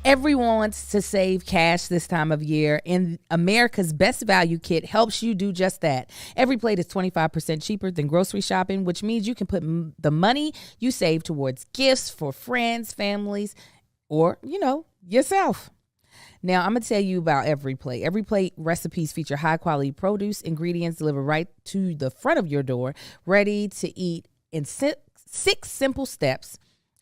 Everyone wants to save cash this time of year, and America's Best Value Kit helps you do just that. Every plate is 25% cheaper than grocery shopping, which means you can put the money you save towards gifts for friends, families, or, yourself. Now, I'm going to tell you about Every Plate. Every Plate recipes feature high-quality produce, ingredients delivered right to the front of your door, ready to eat in 6 simple steps.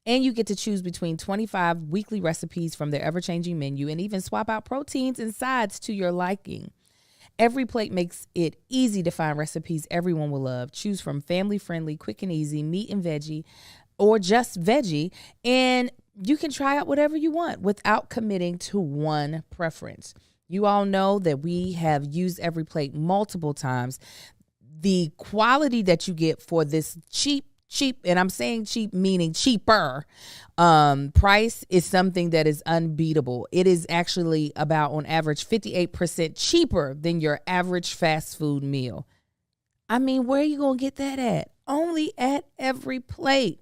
And you get to choose between 25 weekly recipes from their ever-changing menu and even swap out proteins and sides to your liking. Every Plate makes it easy to find recipes everyone will love. Choose from family-friendly, quick and easy, meat and veggie, or just veggie. And you can try out whatever you want without committing to one preference. You all know that we have used Every Plate multiple times. The quality that you get for this cheap, and I'm saying cheap meaning cheaper, price is something that is unbeatable. It is actually about, on average, 58% cheaper than your average fast food meal. I mean, where are you going to get that at? Only at Every Plate.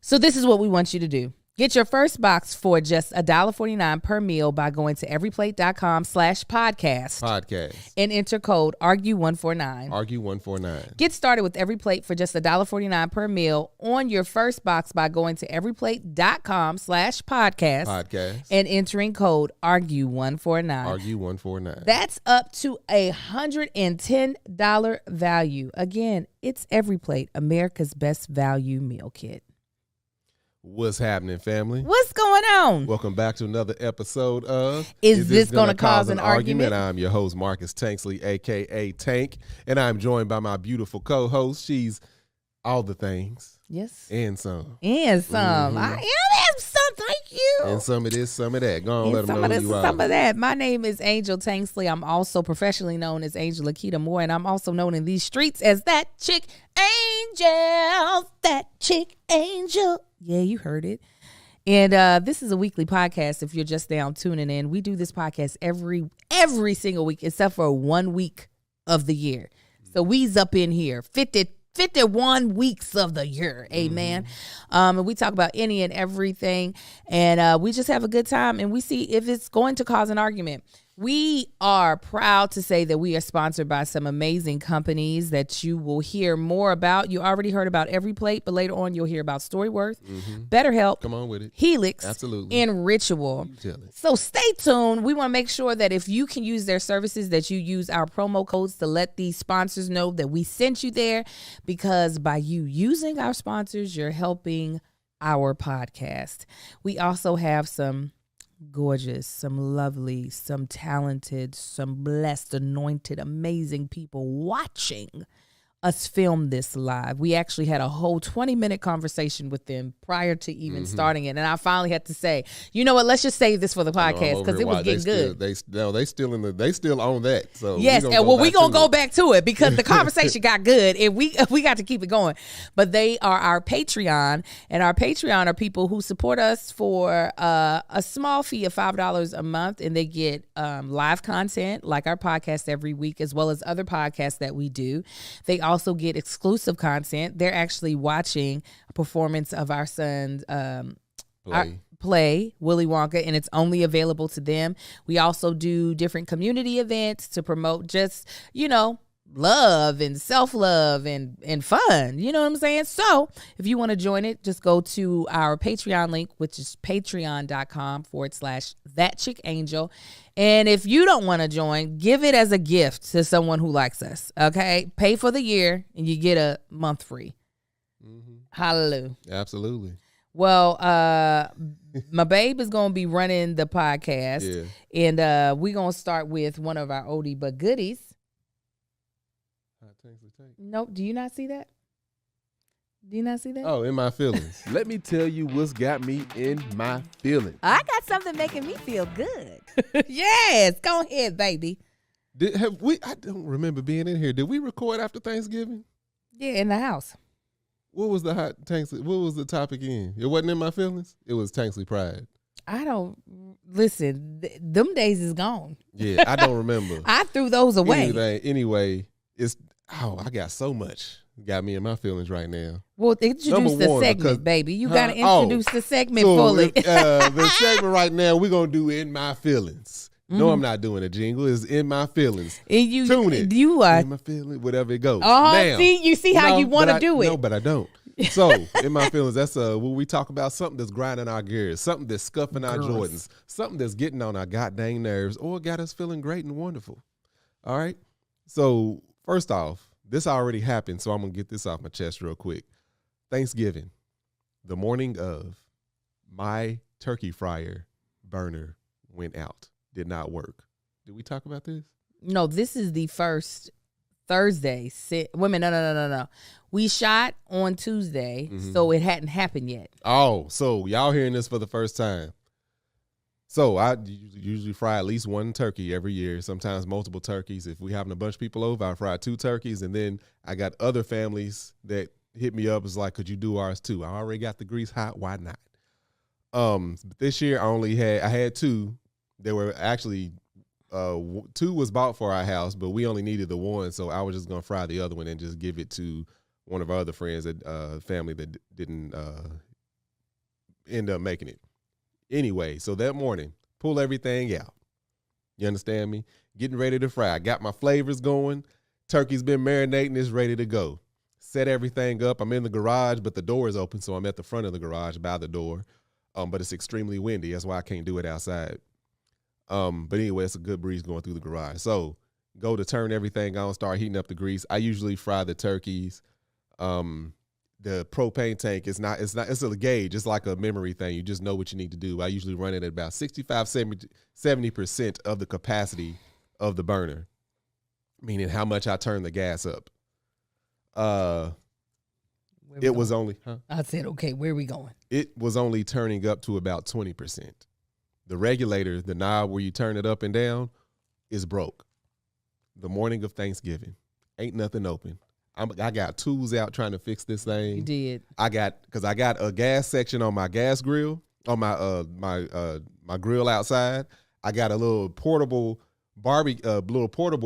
So this is what we want you to do. Get your first box for just $1.49 per meal by going to everyplate.com/podcast and enter code ARGUE149. ARGUE149. Get started with Every Plate for just $1.49 per meal on your first box by going to everyplate.com/podcast and entering code ARGUE149. ARGUE149. That's up to $110 value. Again, it's Every Plate, America's Best Value Meal Kit. What's happening, family? What's going on? Welcome back to another episode of Is This Gonna Cause an Argument? I'm your host, Marcus Tanksley, a.k.a. Tank, and I'm joined by my beautiful co-host. She's all the things. Yes. And some. And some. I am some, thank you. And some of this, some of that. Go on, let them know who you are. Some of that. My name is Angel Tanksley. I'm also professionally known as Angel Akita Moore, and I'm also known in these streets as That Chick Angel. That Chick Angel. Yeah, you heard it. And this is a weekly podcast. If you're just now tuning in, we do this podcast every single week except for 1 week of the year. So we's up in here 51 weeks of the year. Amen. And we talk about any and everything, and we just have a good time, and we see if it's going to cause an argument. We are proud to say that we are sponsored by some amazing companies that you will hear more about. You already heard about Every Plate, but later on you'll hear about Storyworth, Betterhelp, come on with it, Helix, absolutely, and Ritual. So stay tuned. We want to make sure that if you can use their services, that you use our promo codes to let these sponsors know that we sent you there, because by you using our sponsors, you're helping our podcast. We also have some gorgeous, some lovely, some talented, some blessed, anointed, amazing people watching us film this live. We actually had a whole 20-minute conversation with them prior to even starting it. And I finally had to say, you know what, let's just save this for the podcast, because it was getting good. They still on that. So yes, and we're going to go back to it because the conversation got good and we got to keep it going. But they are our Patreon, and our Patreon are people who support us for a small fee of $5 a month, and they get live content like our podcast every week, as well as other podcasts that we do. They also get exclusive content. They're actually watching a performance of our son's play, Willy Wonka, and it's only available to them. We also do different community events to promote just, love and self-love and fun. You know what I'm saying? So if you want to join it, just go to our Patreon link, which is patreon.com/thatchickangel. And if you don't want to join, give it as a gift to someone who likes us. Okay? Pay for the year and you get a month free. Hallelujah. Absolutely. Well, my babe is going to be running the podcast. Yeah. And we're going to start with one of our oldie but goodies. Nope. Do you not see that? Do you not see that? Oh, in my feelings. Let me tell you what's got me in my feelings. I got something making me feel good. Yes. Go ahead, baby. I don't remember being in here. Did we record after Thanksgiving? Yeah, in the house. What was the what was the topic in? It wasn't in my feelings? It was Tanksley Pride. I don't listen. Them days is gone. Yeah, I don't remember. I threw those away. Anyway, I got so much got me in my feelings right now. Well, introduce the segment, baby. You got to introduce the segment fully. The segment right now, we're going to do In My Feelings. No, I'm not doing a jingle. It's In My Feelings. Tune it. You are. In My Feelings, whatever it goes. Now, you see how you want to do it. No, but I don't. So, In My Feelings, that's when we talk about something that's grinding our gears, something that's scuffing our Jordans, something that's getting on our goddamn nerves or got us feeling great and wonderful. All right? So, first off, this already happened, so I'm going to get this off my chest real quick. Thanksgiving, the morning of, my turkey fryer burner went out, did not work. Did we talk about this? No, this is the first Thursday. Women, no. We shot on Tuesday, so it hadn't happened yet. Oh, so y'all hearing this for the first time. So I usually fry at least one turkey every year, sometimes multiple turkeys. If we having a bunch of people over, I fry 2 turkeys, and then I got other families that hit me up. It's like, could you do ours too? I already got the grease hot. Why not? This year I had 2. There were actually 2 was bought for our house, but we only needed the one, so I was just gonna fry the other one and just give it to one of our other friends, that family that didn't end up making it. Anyway, so that morning, pull everything out. You understand me? Getting ready to fry. I got my flavors going. Turkey's been marinating. It's ready to go. Set everything up. I'm in the garage, but the door is open, so I'm at the front of the garage by the door. But it's extremely windy. That's why I can't do it outside. But anyway, it's a good breeze going through the garage. So go to turn everything on, start heating up the grease. I usually fry the turkeys. The propane tank it's a gauge. It's like a memory thing. You just know what you need to do. I usually run it at about 65, 70% of the capacity of the burner, meaning how much I turn the gas up. It was only, I said, okay, where are we going? It was only turning up to about 20%. The regulator, the knob where you turn it up and down, is broke. The morning of Thanksgiving, ain't nothing open. I got tools out trying to fix this thing. You did. Because I got a gas section on my gas grill, on my grill outside. I got a little portable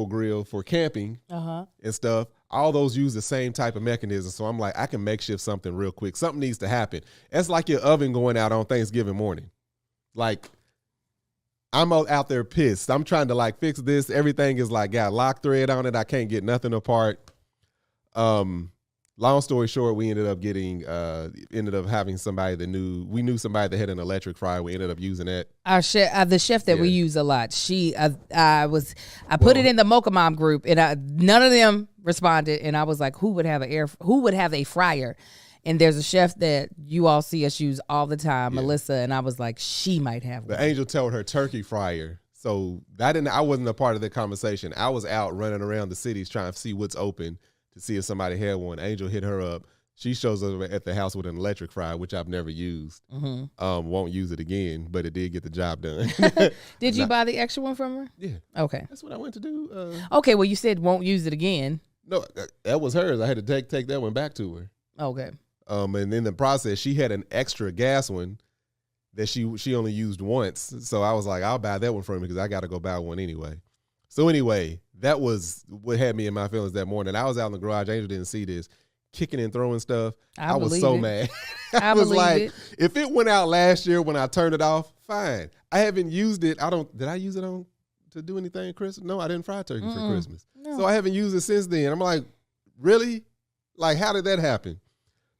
grill for camping and stuff. All those use the same type of mechanism. So I'm like, I can makeshift something real quick. Something needs to happen. It's like your oven going out on Thanksgiving morning. Like, I'm out there pissed. I'm trying to fix this. Everything is got lock thread on it. I can't get nothing apart. Long story short, we ended up having somebody we knew somebody that had an electric fryer. We ended up using that. Our chef, the chef that we use a lot. I put it in the Mocha Mom group, and none of them responded. And I was like, who would have a fryer? And there's a chef that you all see us use all the time, Melissa. And I was like, she might have one. The Angel told her turkey fryer. So I wasn't a part of the conversation. I was out running around the cities trying to see what's open, to see if somebody had one. Angel hit her up. She shows up at the house with an electric fryer, which I've never used. Won't use it again, but it did get the job done. Did you buy the extra one from her? Yeah. Okay. That's what I went to do. Okay, well, you said won't use it again. No, that was hers. I had to take that one back to her. Okay. And in the process, she had an extra gas one that she only used once. So I was like, I'll buy that one from her because I got to go buy one anyway. So anyway, that was what had me in my feelings that morning. I was out in the garage. Angel didn't see this. Kicking and throwing stuff. I was so mad. I was like, if it went out last year when I turned it off, fine. I haven't used it. Did I use it to do anything Christmas? No, I didn't fry turkey for Christmas. No. So I haven't used it since then. I'm like, really? Like, how did that happen?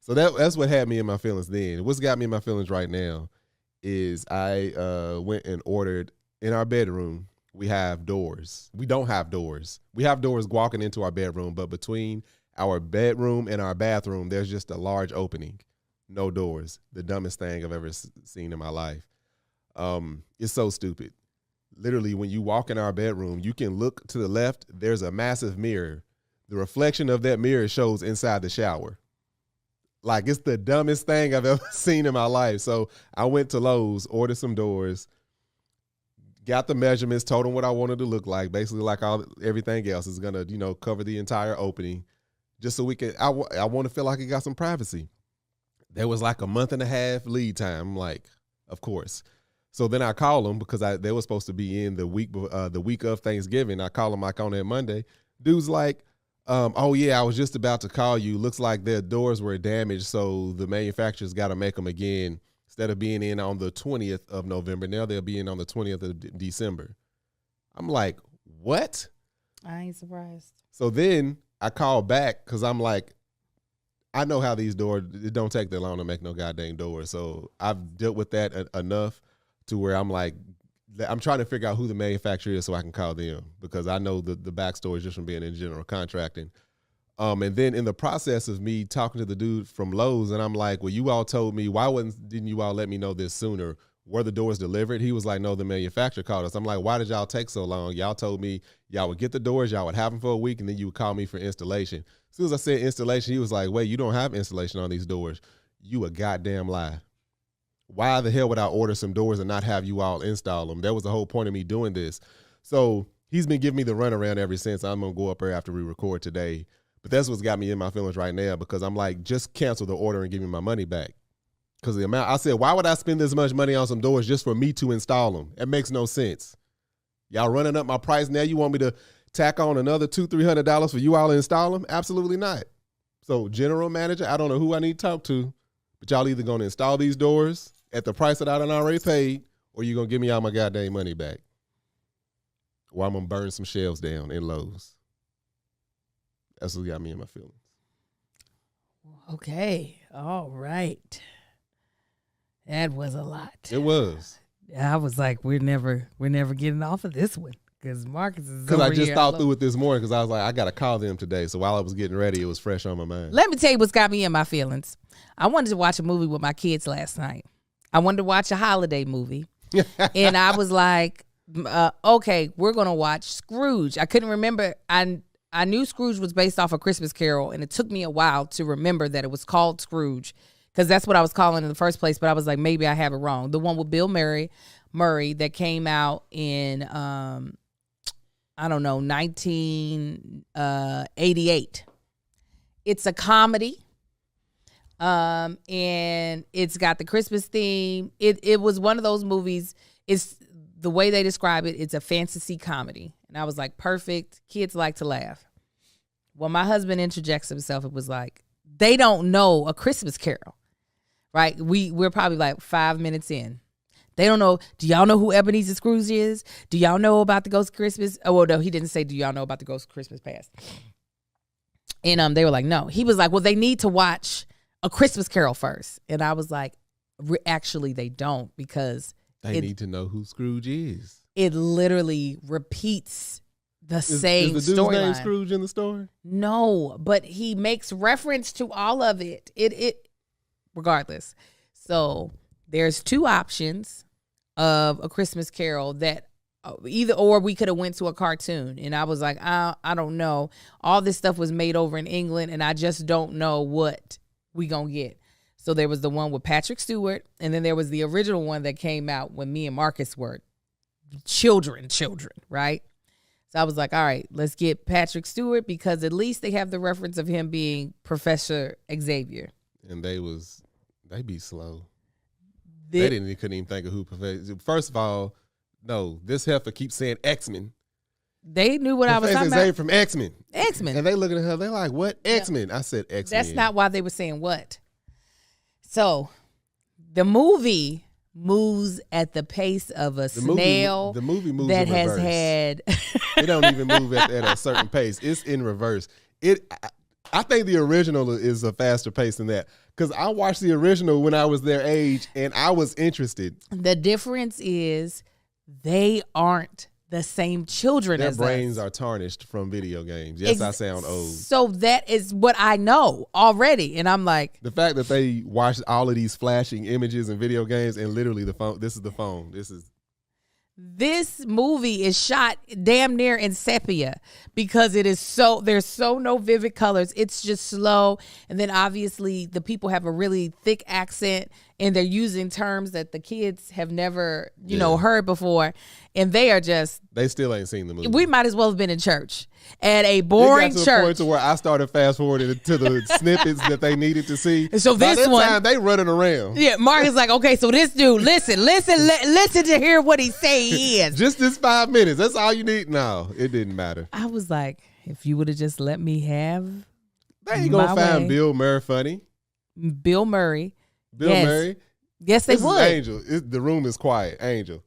So that's what had me in my feelings then. What's got me in my feelings right now is I went and ordered in our bedroom. We have doors. We don't have doors. We have doors walking into our bedroom, but between our bedroom and our bathroom, there's just a large opening. No doors. The dumbest thing I've ever seen in my life. It's so stupid. Literally, when you walk in our bedroom, you can look to the left. There's a massive mirror. The reflection of that mirror shows inside the shower. Like, it's the dumbest thing I've ever seen in my life. So I went to Lowe's, ordered some doors, got the measurements, told them what I wanted to look like. Basically, like everything else is going to, cover the entire opening. Just so we can, I want to feel like I got some privacy. There was like a month and a half lead time. I'm like, of course. So then I call them because they were supposed to be in the week of Thanksgiving. I call them like on that Monday. Dude's like, Oh yeah, I was just about to call you. Looks like their doors were damaged, so the manufacturer's got to make them again. Instead of being in on the 20th of November, now they'll be in on the 20th of December. I'm like, what? I ain't surprised. So then I called back because I'm like, I know how these doors, it don't take that long to make no goddamn doors. So I've dealt with that enough to where I'm like, I'm trying to figure out who the manufacturer is so I can call them, because I know the backstory just from being in general contracting. And then in the process of me talking to the dude from Lowe's, and I'm like, well, you all told me, didn't you all let me know this sooner? Were the doors delivered? He was like, no, the manufacturer called us. I'm like, why did y'all take so long? Y'all told me y'all would get the doors, y'all would have them for a week, and then you would call me for installation. As soon as I said installation, he was like, wait, you don't have installation on these doors. You a goddamn lie. Why the hell would I order some doors and not have you all install them? That was the whole point of me doing this. So he's been giving me the runaround ever since. I'm going to go up there after we record today. But that's what's got me in my feelings right now, because I'm like, just cancel the order and give me my money back. Because the amount, I said, why would I spend this much money on some doors just for me to install them? It makes no sense. Y'all running up my price now. You want me to tack on another $200-$300 for you all to install them? Absolutely not. So general manager, I don't know who I need to talk to, but y'all either going to install these doors at the price that I done already paid, or you're going to give me all my goddamn money back. Or I'm going to burn some shelves down in Lowe's. That's what got me in my feelings. Okay. All right. That was a lot. It was. I was like, we're never getting off of this one, because Marcus is because I just thought through it this morning, because I was like, I got to call them today. So while I was getting ready, it was fresh on my mind. Let me tell you what's got me in my feelings. I wanted to watch a movie with my kids last night. I wanted to watch a holiday movie. And I was like, okay, we're going to watch Scrooge. I couldn't remember. I knew Scrooge was based off A Christmas Carol, and it took me a while to remember that it was called Scrooge, because that's what I was calling in the first place. But I was like, maybe I have it wrong. The one with Bill Murray that came out in, 1988. It's a comedy. And it's got the Christmas theme. It was one of those movies. It's the way they describe it. It's a fantasy comedy. And I was like, perfect. Kids like to laugh. Well, my husband interjects himself. It was like, they don't know A Christmas Carol, right? We're probably like 5 minutes in. They don't know. Do y'all know who Ebenezer Scrooge is? Do y'all know about the Ghost of Christmas? Oh, well, no, he didn't say, do y'all know about the Ghost of Christmas Past? And they were like, no. He was like, well, they need to watch A Christmas Carol first. And I was like, actually, they don't, because they need to know who Scrooge is. It literally repeats the same storyline. Is the dude's name Scrooge in the story? No, but he makes reference to all of it. It regardless. So there's two options of A Christmas Carol that either or we could have went to a cartoon. And I was like, I don't know. All this stuff was made over in England, and I just don't know what we gonna get. So there was the one with Patrick Stewart, and then there was the original one that came out when me and Marcus were children, right? So I was like, all right, let's get Patrick Stewart, because at least they have the reference of him being Professor Xavier. And they be slow. They couldn't even think of who Professor. First of all, no, this heifer keeps saying X-Men. They knew what I was talking about. From X-Men. X-Men. And they looking at her, they're like, what? X-Men. I said X-Men. That's not why they were saying what. So the movie moves at the pace of a snail. The movie moves that in has reverse. Had. It don't even move at a certain pace. It's in reverse. I think the original is a faster pace than that, because I watched the original when I was their age and I was interested. The difference is they aren't the same children as us. Their brains are tarnished from video games. Yes, I sound old. So that is what I know already. And I'm like, the fact that they watched all of these flashing images and video games, and literally the phone, this is the phone. This movie is shot damn near in sepia, because there's no vivid colors. It's just slow. And then obviously the people have a really thick accent, and they're using terms that the kids have never, heard before. And they still ain't seen the movie. We might as well have been in church at a boring church. It got to a point to where I started fast forwarding to the snippets that they needed to see. And so by this one, time, they running around. Yeah, Mark is like, okay, so this dude, listen to hear what he say he is. Just this 5 minutes. That's all you need. No, it didn't matter. I was like, if you would have just let me have They ain't gonna my find way. Bill Murray funny. Bill Murray. Bill Yes. Murray. Yes, they This would. is Angel. The room is quiet. Angel.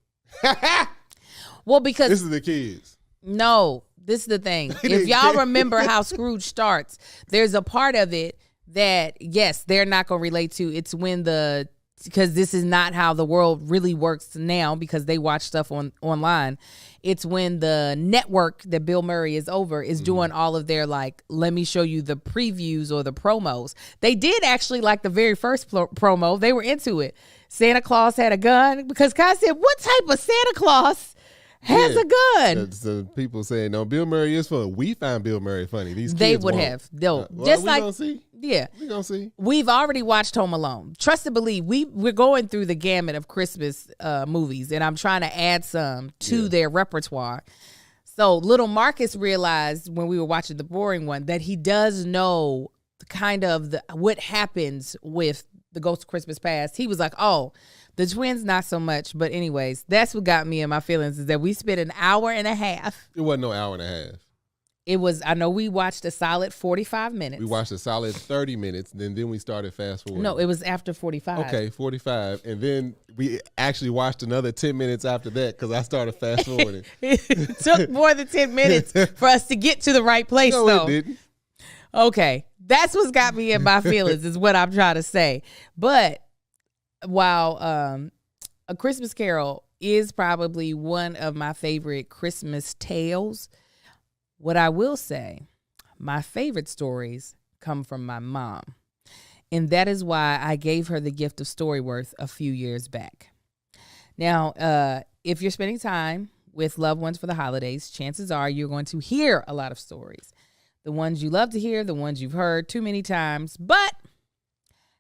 Well, because This is the kids. no, this is the thing. They If didn't y'all care. remember how Scrooge starts, there's a part of it that, yes, they're not going to relate to. It's when because this is not how the world really works now because they watch stuff online. It's when the network that Bill Murray is over is doing all of their, like, let me show you the previews or the promos. They did actually like the very first promo. They were into it. Santa Claus had a gun because Kai said, what type of Santa Claus has a gun? So people saying, no, Bill Murray is funny. We find Bill Murray funny. These kids They would won't. have. They'll Well, we gonna see. Yeah. We gonna see. We've already watched Home Alone. Trust and believe, we're going through the gamut of Christmas movies, and I'm trying to add some to their repertoire. So little Marcus realized when we were watching the boring one that he does know kind of what happens with the Ghost of Christmas Past. He was like, oh, the twins, not so much. But anyways, that's what got me in my feelings is that we spent an hour and a half. It wasn't no hour and a half. It was, I know we watched a solid 45 minutes. We watched a solid 30 minutes, then we started fast forward. No, it was after 45. Okay, 45. And then we actually watched another 10 minutes after that because I started fast forwarding. It took more than 10 minutes for us to get to the right place, No, though. it didn't. Okay. That's what's got me in my feelings is what I'm trying to say. But while A Christmas Carol is probably one of my favorite Christmas tales, what I will say, my favorite stories come from my mom. And that is why I gave her the gift of Storyworth a few years back. Now, if you're spending time with loved ones for the holidays, chances are you're going to hear a lot of stories. The ones you love to hear, the ones you've heard too many times. But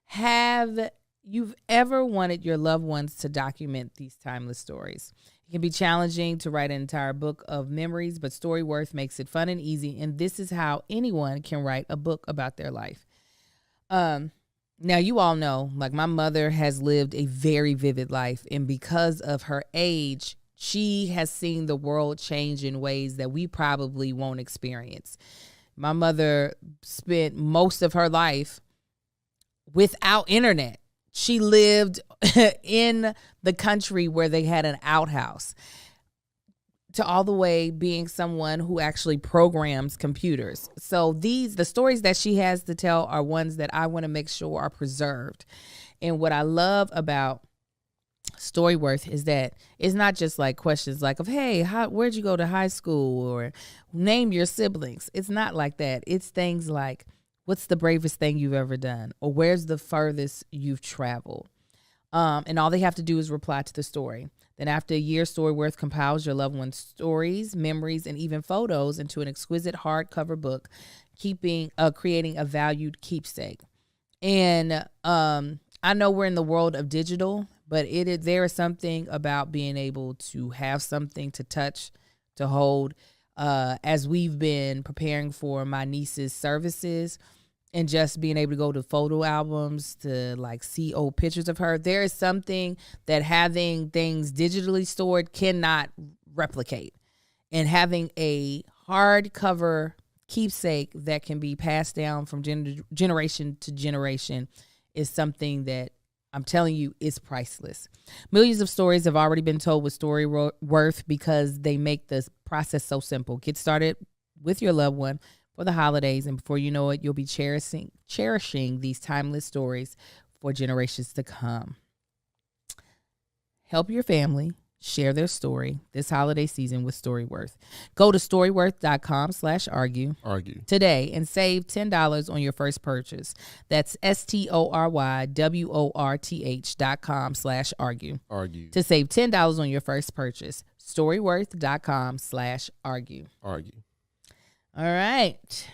have you ever wanted your loved ones to document these timeless stories? It can be challenging to write an entire book of memories, but Storyworth makes it fun and easy. And this is how anyone can write a book about their life. Now, you all know, like, my mother has lived a very vivid life. And because of her age, she has seen the world change in ways that we probably won't experience. My mother spent most of her life without internet. She lived in the country where they had an outhouse, to all the way being someone who actually programs computers. So the stories that she has to tell are ones that I want to make sure are preserved. And what I love about Storyworth is that it's not just like questions like, hey, where'd you go to high school, or name your siblings. It's not like that. It's things like, what's the bravest thing you've ever done, or where's the furthest you've traveled? And all they have to do is reply to the story. Then after a year, Storyworth compiles your loved one's stories, memories, and even photos into an exquisite hardcover book, creating a valued keepsake. And I know we're in the world of digital, but there is something about being able to have something to touch, to hold. As we've been preparing for my niece's services and just being able to go to photo albums to like see old pictures of her, there is something that having things digitally stored cannot replicate. And having a hardcover keepsake that can be passed down from generation to generation is something that I'm telling you is priceless. Millions of stories have already been told with Storyworth because they make this process so simple. Get started with your loved one for the holidays, and before you know it, you'll be cherishing these timeless stories for generations to come. Help your family share their story this holiday season with Storyworth. Go to storyworth.com/argue today and save $10 on your first purchase. That's STORYWORTH.com/argue. To save $10 on your first purchase. Storyworth.com/argue. All right.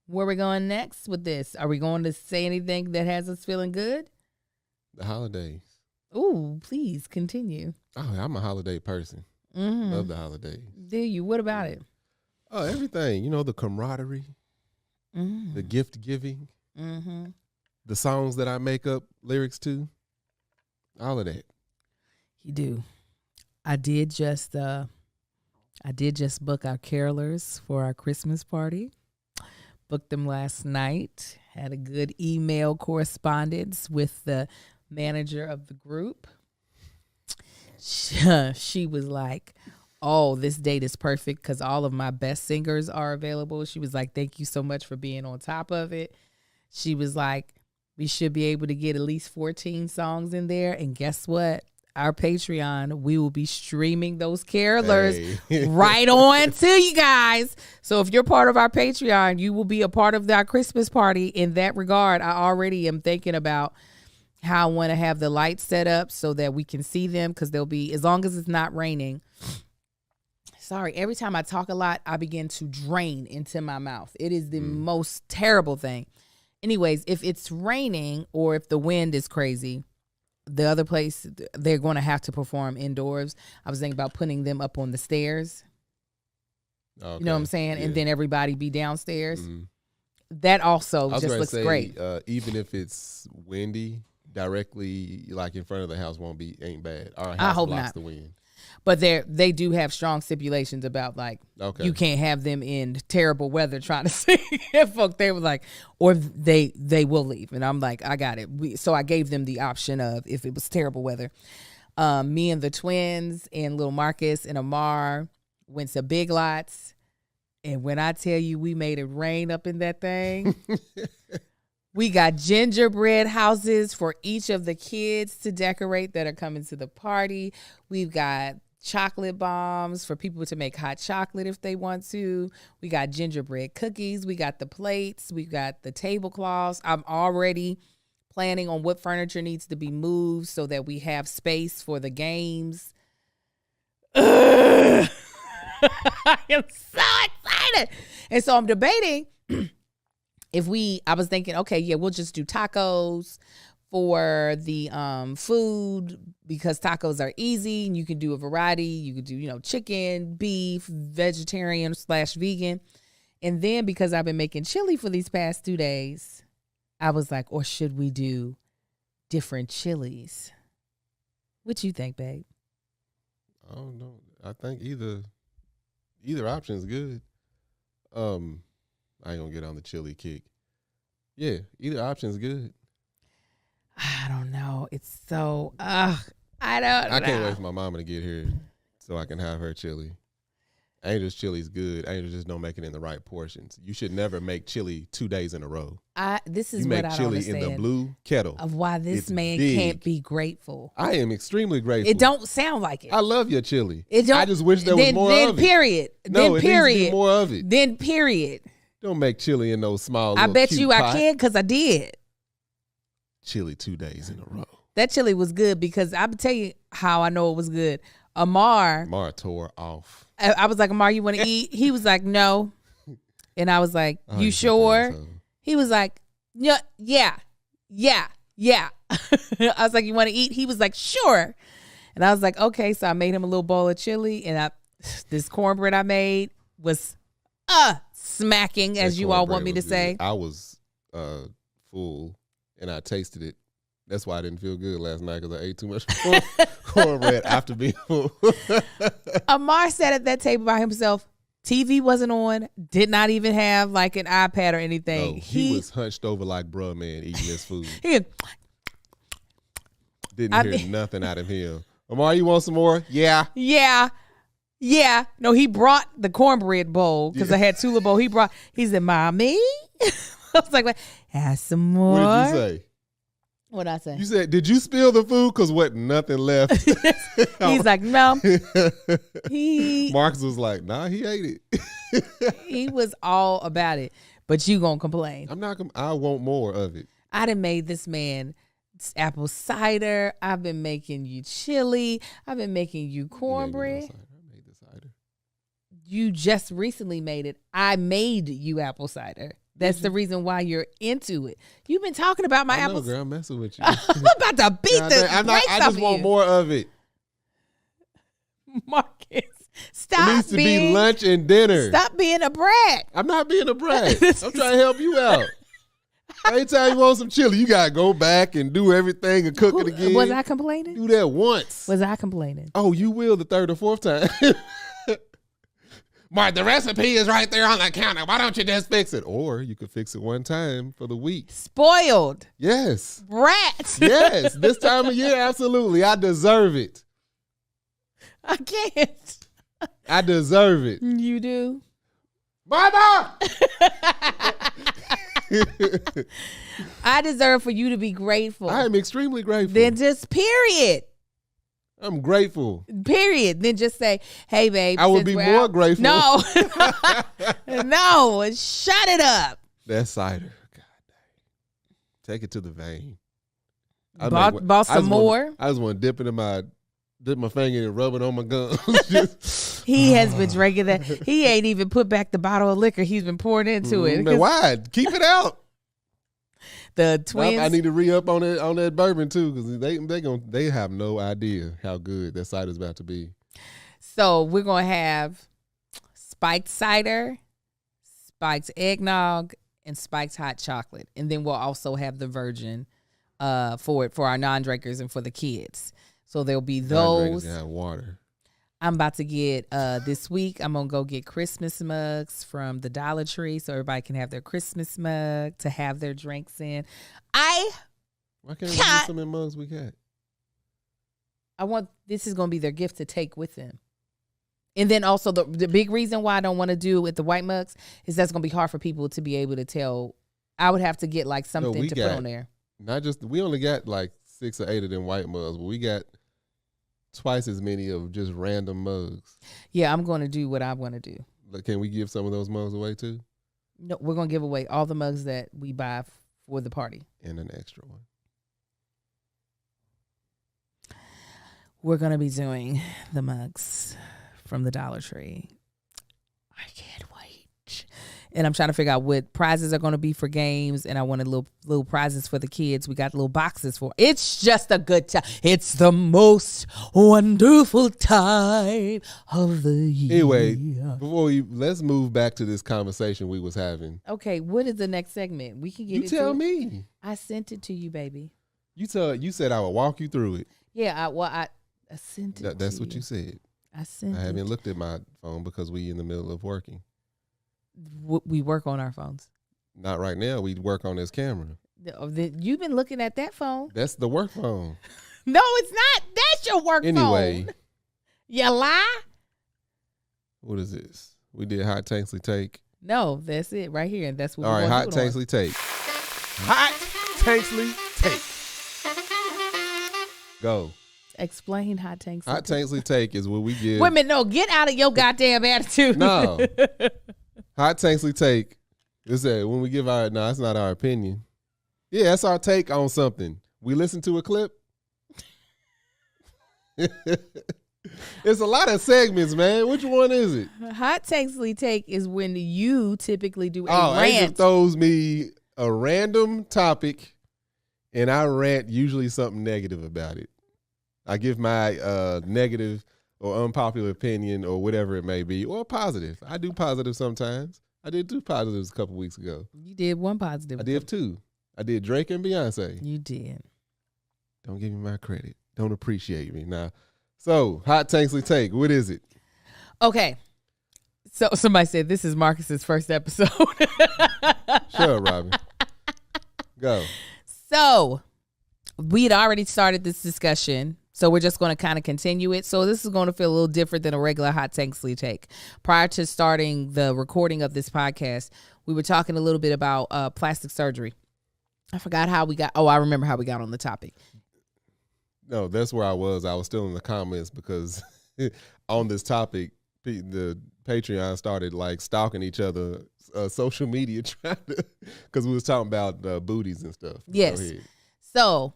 Where we going next with this? Are we going to say anything that has us feeling good? The holidays. Ooh, please continue. Oh, I'm a holiday person. Love the holidays. Do you? What about it? Oh, everything. You know, the camaraderie, the gift giving, the songs that I make up lyrics to, all of that. You do. I did just I did just book our carolers for our Christmas party. Booked them last night. Had a good email correspondence with the manager of the group. She was like, oh, this date is perfect because all of my best singers are available. She was like, thank you so much for being on top of it. She was like, we should be able to get at least 14 songs in there. And guess what? Our Patreon, we will be streaming those carolers right on to you guys. So if you're part of our Patreon, you will be a part of our Christmas party. In that regard, I already am thinking about how I want to have the lights set up so that we can see them, because they'll be, as long as it's not raining. Sorry, every time I talk a lot, I begin to drain into my mouth. It is the most terrible thing. Anyways, if it's raining or if the wind is crazy, the other place, they're going to have to perform indoors. I was thinking about putting them up on the stairs. Okay. You know what I'm saying? Yeah. And then everybody be downstairs. That also just looks great. Even if it's windy, directly like in front of the house ain't bad. Our house I hope blocks not. The wind. But they do have strong stipulations about, like, you can't have them in terrible weather trying to sing. Folk, they were like, or they will leave. And I'm like, I got it. So I gave them the option of, if it was terrible weather. Me and the twins and little Marcus and Amar went to Big Lots. And when I tell you we made it rain up in that thing, we got gingerbread houses for each of the kids to decorate that are coming to the party. We've got chocolate bombs for people to make hot chocolate if they want to. We got gingerbread cookies. We got the plates. We got the tablecloths. I'm already planning on what furniture needs to be moved so that we have space for the games. I am so excited. And so I'm debating I was thinking, okay, yeah, we'll just do tacos for the food, because tacos are easy and you can do a variety. You could do, chicken, beef, vegetarian/vegan. And then because I've been making chili for these past 2 days, I was like, or should we do different chilies? What you think, babe? I don't know. I think either option is good. I ain't gonna get on the chili kick. Yeah, either option is good. I don't know. It's so I don't know. I can't wait for my mama to get here so I can have her chili. Angel's chili's good. Angel just don't make it in the right portions. You should never make chili 2 days in a row. This is you what make I chili don't understand in the blue kettle. of why this man big. can't be grateful. I am extremely grateful. It don't sound like it. I love your chili. It don't. I just wish there was more of it. Period. No, then it period. needs to be more of it. Then period. Don't make chili in those small. I bet cute you pot. I can, because I did. Chili 2 days in a row. That chili was good, because I'm tell you how I know it was good. Amar tore off. I was like, Amar, you want to eat? He was like, no. And I was like, you sure? He was like, yeah. I was like, you want to eat? He was like, sure. And I was like, okay. So I made him a little bowl of chili, and this cornbread I made was smacking, as you all want me to say. I was full, and I tasted it. That's why I didn't feel good last night, because I ate too much cornbread after being full. Amar sat at that table by himself. TV wasn't on. Did not even have like an iPad or anything. No, he was hunched over like, bruh, man, eating his food. Didn't hear nothing out of him. Amar, you want some more? Yeah. No, he brought the cornbread bowl, because I had Tula bowl. He said, Mommy. I was like, have some more. What did you say? What'd I say? You said, did you spill the food? Because nothing left. He's like, no. Marcus was like, nah, he ate it. He was all about it. But you gonna complain. I'm not. I want more of it. I done made this man apple cider. I've been making you chili. I've been making you cornbread. I made the cider. You just recently made it. I made you apple cider. That's the reason why you're into it. You've been talking about my apples. Girl, I'm messing with you. I'm about to beat the I just want more of it. Marcus, stop. It needs to be lunch and dinner. Stop being a brat. I'm not being a brat. I'm trying to help you out. Anytime you want some chili, you gotta go back and do everything and cook it again. Was I complaining? Do that once. Was I complaining? Oh, you will the third or fourth time. Mark, the recipe is right there on the counter. Why don't you just fix it? Or you could fix it one time for the week. Spoiled. Yes. Rat. Yes. This time of year, absolutely. I deserve it. I can't. I deserve it. You do? Mama! I deserve for you to be grateful. I am extremely grateful. Then just period. I'm grateful. Period. Then just say, hey, babe. I would be more grateful. No. No. Shut it up. That cider. God dang. Take it to the vein. Bought some more. I just want to dip my finger in and rub it on my gums. He has been drinking that. He ain't even put back the bottle of liquor. He's been pouring into it. Man, why? Keep it out. The twins. I need to re-up on that bourbon too, because they have no idea how good that cider's about to be. So we're gonna have spiked cider, spiked eggnog, and spiked hot chocolate, and then we'll also have the virgin for our non-drinkers and for the kids. So there'll be those. And water. I'm about to get this week. I'm gonna go get Christmas mugs from the Dollar Tree, so everybody can have their Christmas mug to have their drinks in. Why can't we get some of the mugs we got? This is gonna be their gift to take with them. And then also the big reason why I don't want to do with the white mugs is that's gonna be hard for people to be able to tell. I would have to get like something to put on there. We only got like 6 or 8 of them white mugs, but we got twice as many of just random mugs. Yeah, I'm going to do what I want to do. Can we give some of those mugs away too? No, we're going to give away all the mugs that we buy for the party. And an extra one. We're going to be doing the mugs from the Dollar Tree. I can't wait. And I'm trying to figure out what prizes are going to be for games. And I wanted little prizes for the kids. We got little boxes for. It's just a good time. It's the most wonderful time of the year. Anyway, let's move back to this conversation we was having. Okay, what is the next segment? We can get You tell me. I sent it to you, baby. You said I would walk you through it. Yeah, I sent it. That's what you said. I haven't looked at my phone because we in the middle of working. We work on our phones. Not right now. We work on this camera. You've been looking at that phone. That's the work phone. No, it's not. That's your work phone. You lie. What is this? We did Hot Tanksley Take. No, that's it right here. And that's what all right, Hot Tanksley Take. Hot Tanksley Take. Go. Explain Hot Tanksley. Hot Tanksley Take is what we give. Wait a minute, no, get out of your goddamn attitude. No. Hot Tanksley Take is that when we give it's not our opinion. Yeah, that's our take on something. We listen to a clip. It's a lot of segments, man. Which one is it? Hot Tanksley Take is when you typically do a rant. Angel throws me a random topic, and I rant usually something negative about it. I give my negative or unpopular opinion or whatever it may be, or positive. I do positive sometimes. I did 2 positives a couple weeks ago. You did 1 positive. I did 2. I did Drake and Beyonce. You did. Don't give me my credit. Don't appreciate me. Now, so Hot Tanksley Take, what is it? Okay. So somebody said this is Marcus's first episode. Shut up, Robin. Go. So we had already started this discussion. So we're just going to kind of continue it. So this is going to feel a little different than a regular Hot Tanksley Take. Prior to starting the recording of this podcast, we were talking a little bit about plastic surgery. I forgot how we got. Oh, I remember how we got on the topic. No, that's where I was. I was still in the comments because on this topic, the Patreon started like stalking each other, social media, trying to, because we was talking about booties and stuff. Yes. So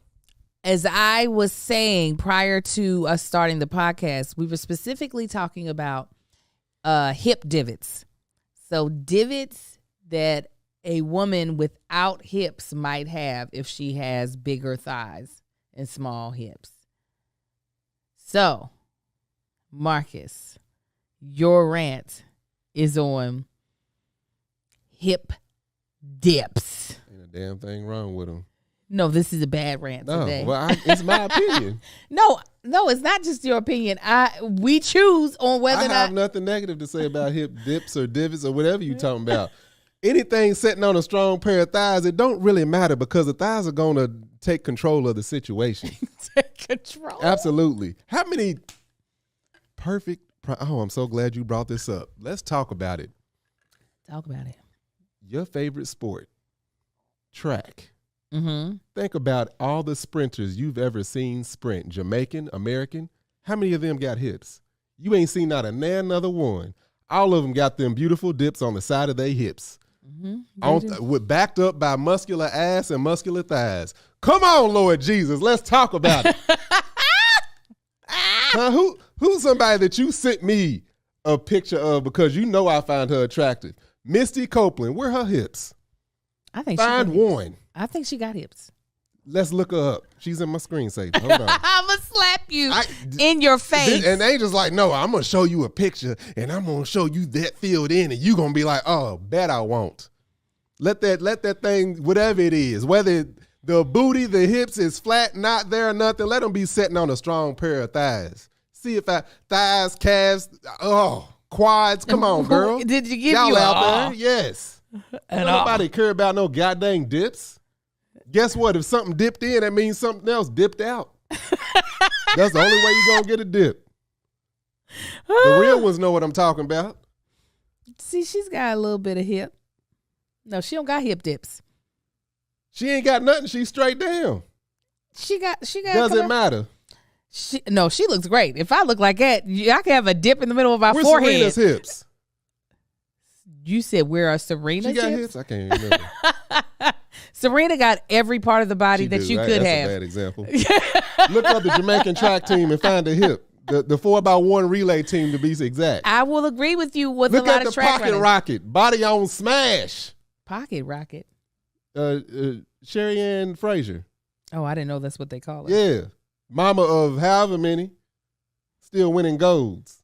as I was saying prior to us starting the podcast, we were specifically talking about hip divots. So divots that a woman without hips might have if she has bigger thighs and small hips. So, Marcus, your rant is on hip dips. Ain't a damn thing wrong with them. No, this is a bad rant today. Well, it's my opinion. No, it's not just your opinion. We choose on whether or not. I have nothing negative to say about hip dips or divots or whatever you're talking about. Anything sitting on a strong pair of thighs, it don't really matter because the thighs are going to take control of the situation. Take control? Absolutely. How many I'm so glad you brought this up. Let's talk about it. Talk about it. Your favorite sport, track. Mm-hmm. Think about all the sprinters you've ever seen sprint. Jamaican, American. How many of them got hips? You ain't seen not another one. All of them got them beautiful dips on the side of their hips. Mm-hmm. Backed up by muscular ass and muscular thighs. Come on, Lord Jesus. Let's talk about it. Who's somebody that you sent me a picture of because you know I find her attractive? Misty Copeland. Where her hips? I think Find one. I think she got hips. Let's look her up. She's in my screensaver. Hold on. I'm going to slap you in your face. And they just like, no, I'm going to show you a picture and I'm going to show you that filled in and you going to be like, oh, bet I won't. Let that thing, whatever it is, whether the booty, the hips is flat, not there or nothing, let them be sitting on a strong pair of thighs. See if thighs, calves, quads. Come on, girl. Did you give y'all you out there? Yes. And nobody care about no goddamn dips. Guess what? If something dipped in, that means something else dipped out. That's the only way you're going to get a dip. The real ones know what I'm talking about. See, she's got a little bit of hip. No, she don't got hip dips. She ain't got nothing. She's straight down. She got. Doesn't matter. She looks great. If I look like that, I can have a dip in the middle of my forehead. Where's Serena's hips? You said where are Serena's hips? She got hips? I can't remember. Serena got every part of the body that you could have. That's a bad example. Look up the Jamaican track team and find a hip. The 4x1 relay team to be exact. I will agree with you with a lot of track Look at the Pocket Rocket. Body on smash. Pocket Rocket. Sherry Ann Frazier. Oh, I didn't know that's what they call it. Yeah. Mama of however many. Still winning golds.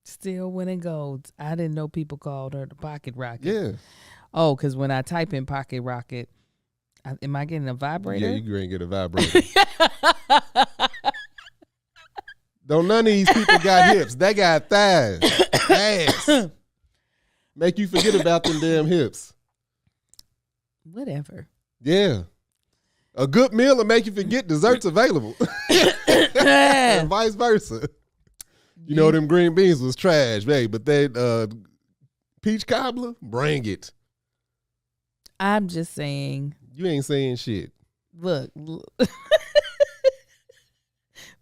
Still winning golds. I didn't know people called her the Pocket Rocket. Yeah. Oh, because when I type in Pocket Rocket, am I getting a vibrator? Yeah, you going to get a vibrator. Don't none of these people got hips. They got thighs, ass. Make you forget about them damn hips. Whatever. Yeah. A good meal will make you forget desserts available. And vice versa. You know them green beans was trash, babe, but they peach cobbler, bring it. I'm just saying. You ain't saying shit. Look. Why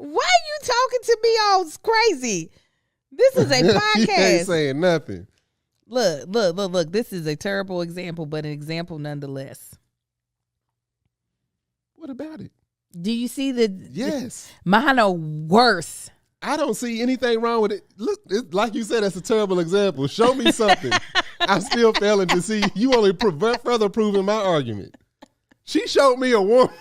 are you talking to me all crazy? This is a podcast. You ain't saying nothing. Look. This is a terrible example, but an example nonetheless. What about it? Do you see the... Yes. Mine are worse. I don't see anything wrong with it. Look, like you said, that's a terrible example. Show me something. I'm still failing to see. You only further proving my argument. She showed me a woman.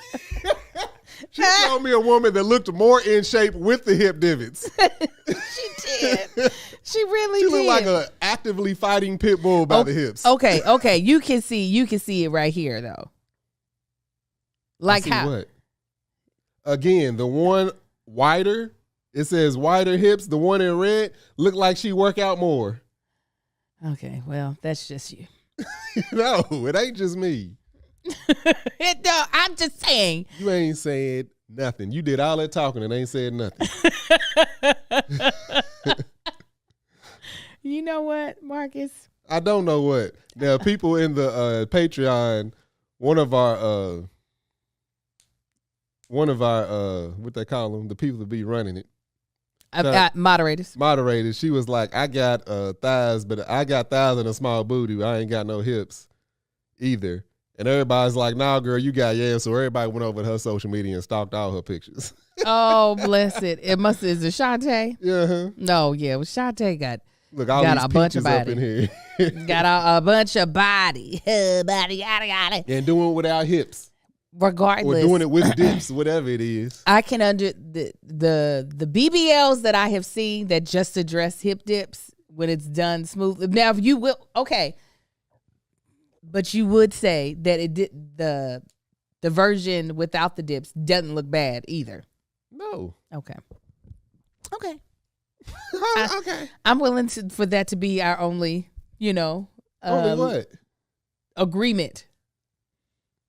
She showed me a woman that looked more in shape with the hip divots. She did. She really did. She looked like an actively fighting pit bull by the hips. Okay. You can see it right here though. Like how? What? Again, the one wider, it says wider hips. The one in red looked like she work out more. Okay, well, that's just you. No, it ain't just me. No, I'm just saying. You ain't saying nothing. You did all that talking and ain't said nothing. You know what, Marcus? I don't know what. Now, people in the Patreon, one of our what they call them, the people that be running it. Moderators. She was like, I got thighs, but I got thighs and a small booty. I ain't got no hips either. And everybody's like, nah, girl, you got yams. So everybody went over to her social media and stalked all her pictures. Oh, bless it. Is it Shantae? Yeah. No, yeah. Well, Shantae got a bunch of body. Up in here. Got a bunch of body. Body, yada. And doing it without hips. Regardless. Or doing it with dips, whatever it is. I can the BBLs that I have seen that just address hip dips when it's done smooth. Now, if you will, okay. But you would say that it did The version without the dips doesn't look bad either. No. Okay. Okay. I'm willing for that to be our only, Only what? agreement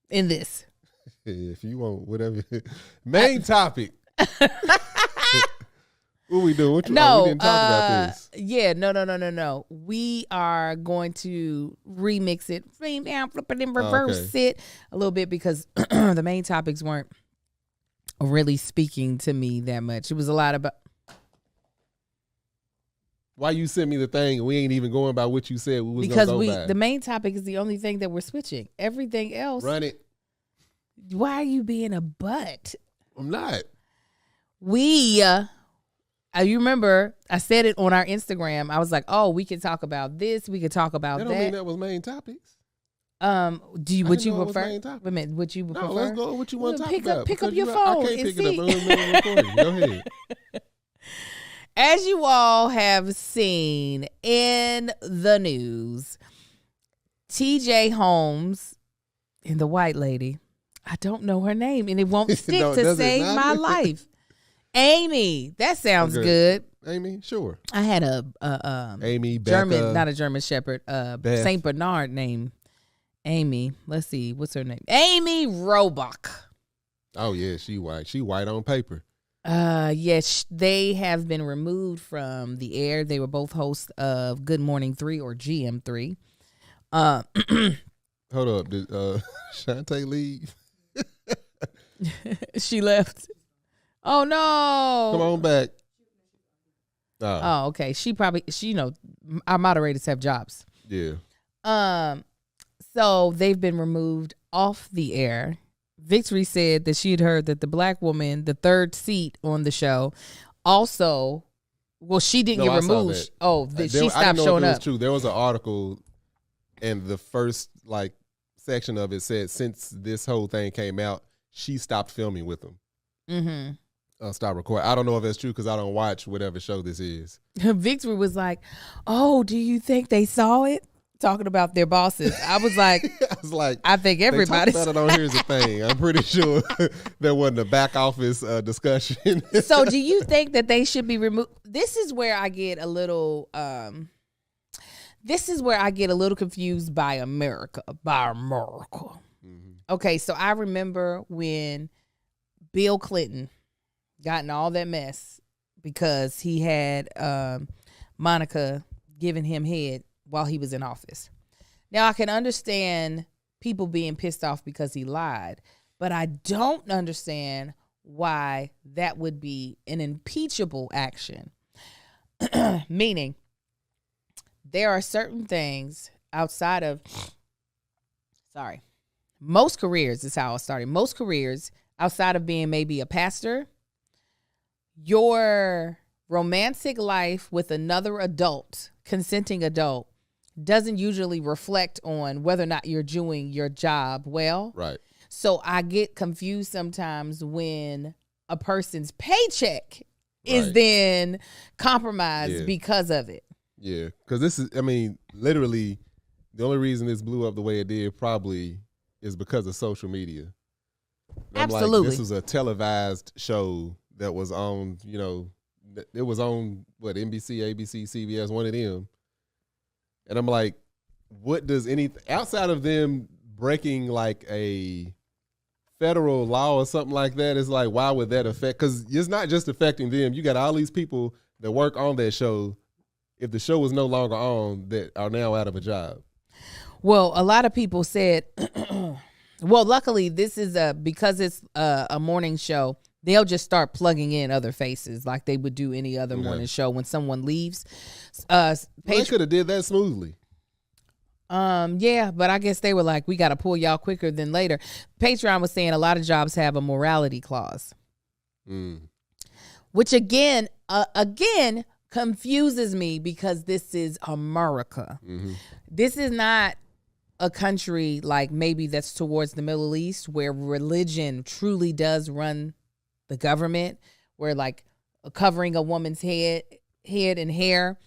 in this. If you want whatever. Main topic. What we doing? We didn't talk about this. Yeah, no. We are going to remix it, flip it, and reverse it a little bit because the main topics weren't really speaking to me that much. It was a lot about. Why you sent me the thing and we ain't even going by what you said we was because gonna go by? The main topic is the only thing that we're switching. Everything else. Run it. Why are you being a butt? I'm not. You remember I said it on our Instagram. I was like, "Oh, we can talk about this. We could talk about that." That don't mean that was main topics. Would you prefer? Wait a minute. Would you prefer? No, let's go with what you want to talk about. Pick up your phone. I can't pick it up. I'm recording. Go ahead. As you all have seen in the news, TJ Holmes and the white lady, I don't know her name, and it won't stick to save my life. Amy, that sounds good. Amy, sure. I had a Amy, German, not a German Shepherd, Beth. Saint Bernard named Amy. Let's see, what's her name? Amy Robach. Oh yeah, she white. She white on paper. Yes, they have been removed from the air. They were both hosts of Good Morning 3 or GM3. Hold up, did Shantae leave? She left. Oh no! Come on back. Oh, okay. She our moderators have jobs. Yeah. So they've been removed off the air. Victory said that she had heard that the black woman, the third seat on the show, also, she didn't get removed. She stopped showing up. True. There was an article, and the first section of it said since this whole thing came out, she stopped filming with them. Mm-hmm. Stop recording. I don't know if that's true because I don't watch whatever show this is. Victory was like, "Oh, do you think they saw it?" Talking about their bosses. I was like, I think everybody about it on Here's the Thing. I'm pretty sure there wasn't a back office discussion. So do you think that they should be removed? This is where I get a little confused by America. Mm-hmm. Okay, so I remember when Bill Clinton got in all that mess because he had Monica giving him head while he was in office. Now, I can understand people being pissed off because he lied, but I don't understand why that would be an impeachable action. Meaning, there are certain things outside of, most careers is how I started. Most careers outside of being maybe a pastor, your romantic life with another adult, consenting adult, doesn't usually reflect on whether or not you're doing your job well. Right. So I get confused sometimes when a person's paycheck is then compromised because of it. Yeah, because this is, literally the only reason this blew up the way it did probably is because of social media. Absolutely. This was a televised show that was on, it was on, NBC, ABC, CBS, one of them. And I'm like, what does outside of them breaking a federal law or something like that, is why would that affect? Because it's not just affecting them. You got all these people that work on that show. If the show was no longer on, that are now out of a job. Well, a lot of people said, well, luckily this is because it's a morning show. They'll just start plugging in other faces like they would do any other morning show when someone leaves. They could have did that smoothly. Yeah, but I guess they were like, we got to pull y'all quicker than later. Patreon was saying a lot of jobs have a morality clause, which again confuses me because this is America. Mm-hmm. This is not a country like maybe that's towards the Middle East where religion truly does run the government, where covering a woman's head and hair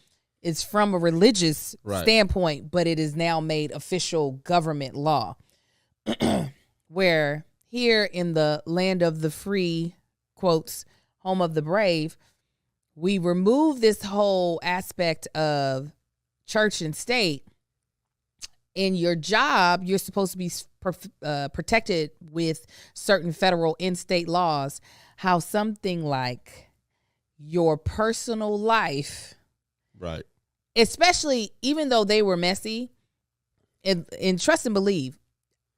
is from a religious standpoint, but it is now made official government law. Where here in the land of the free, quotes, home of the brave, we remove this whole aspect of church and state. In your job, you're supposed to be protected with certain federal and state laws. How something like your personal life, right, especially even though they were messy, and trust and believe,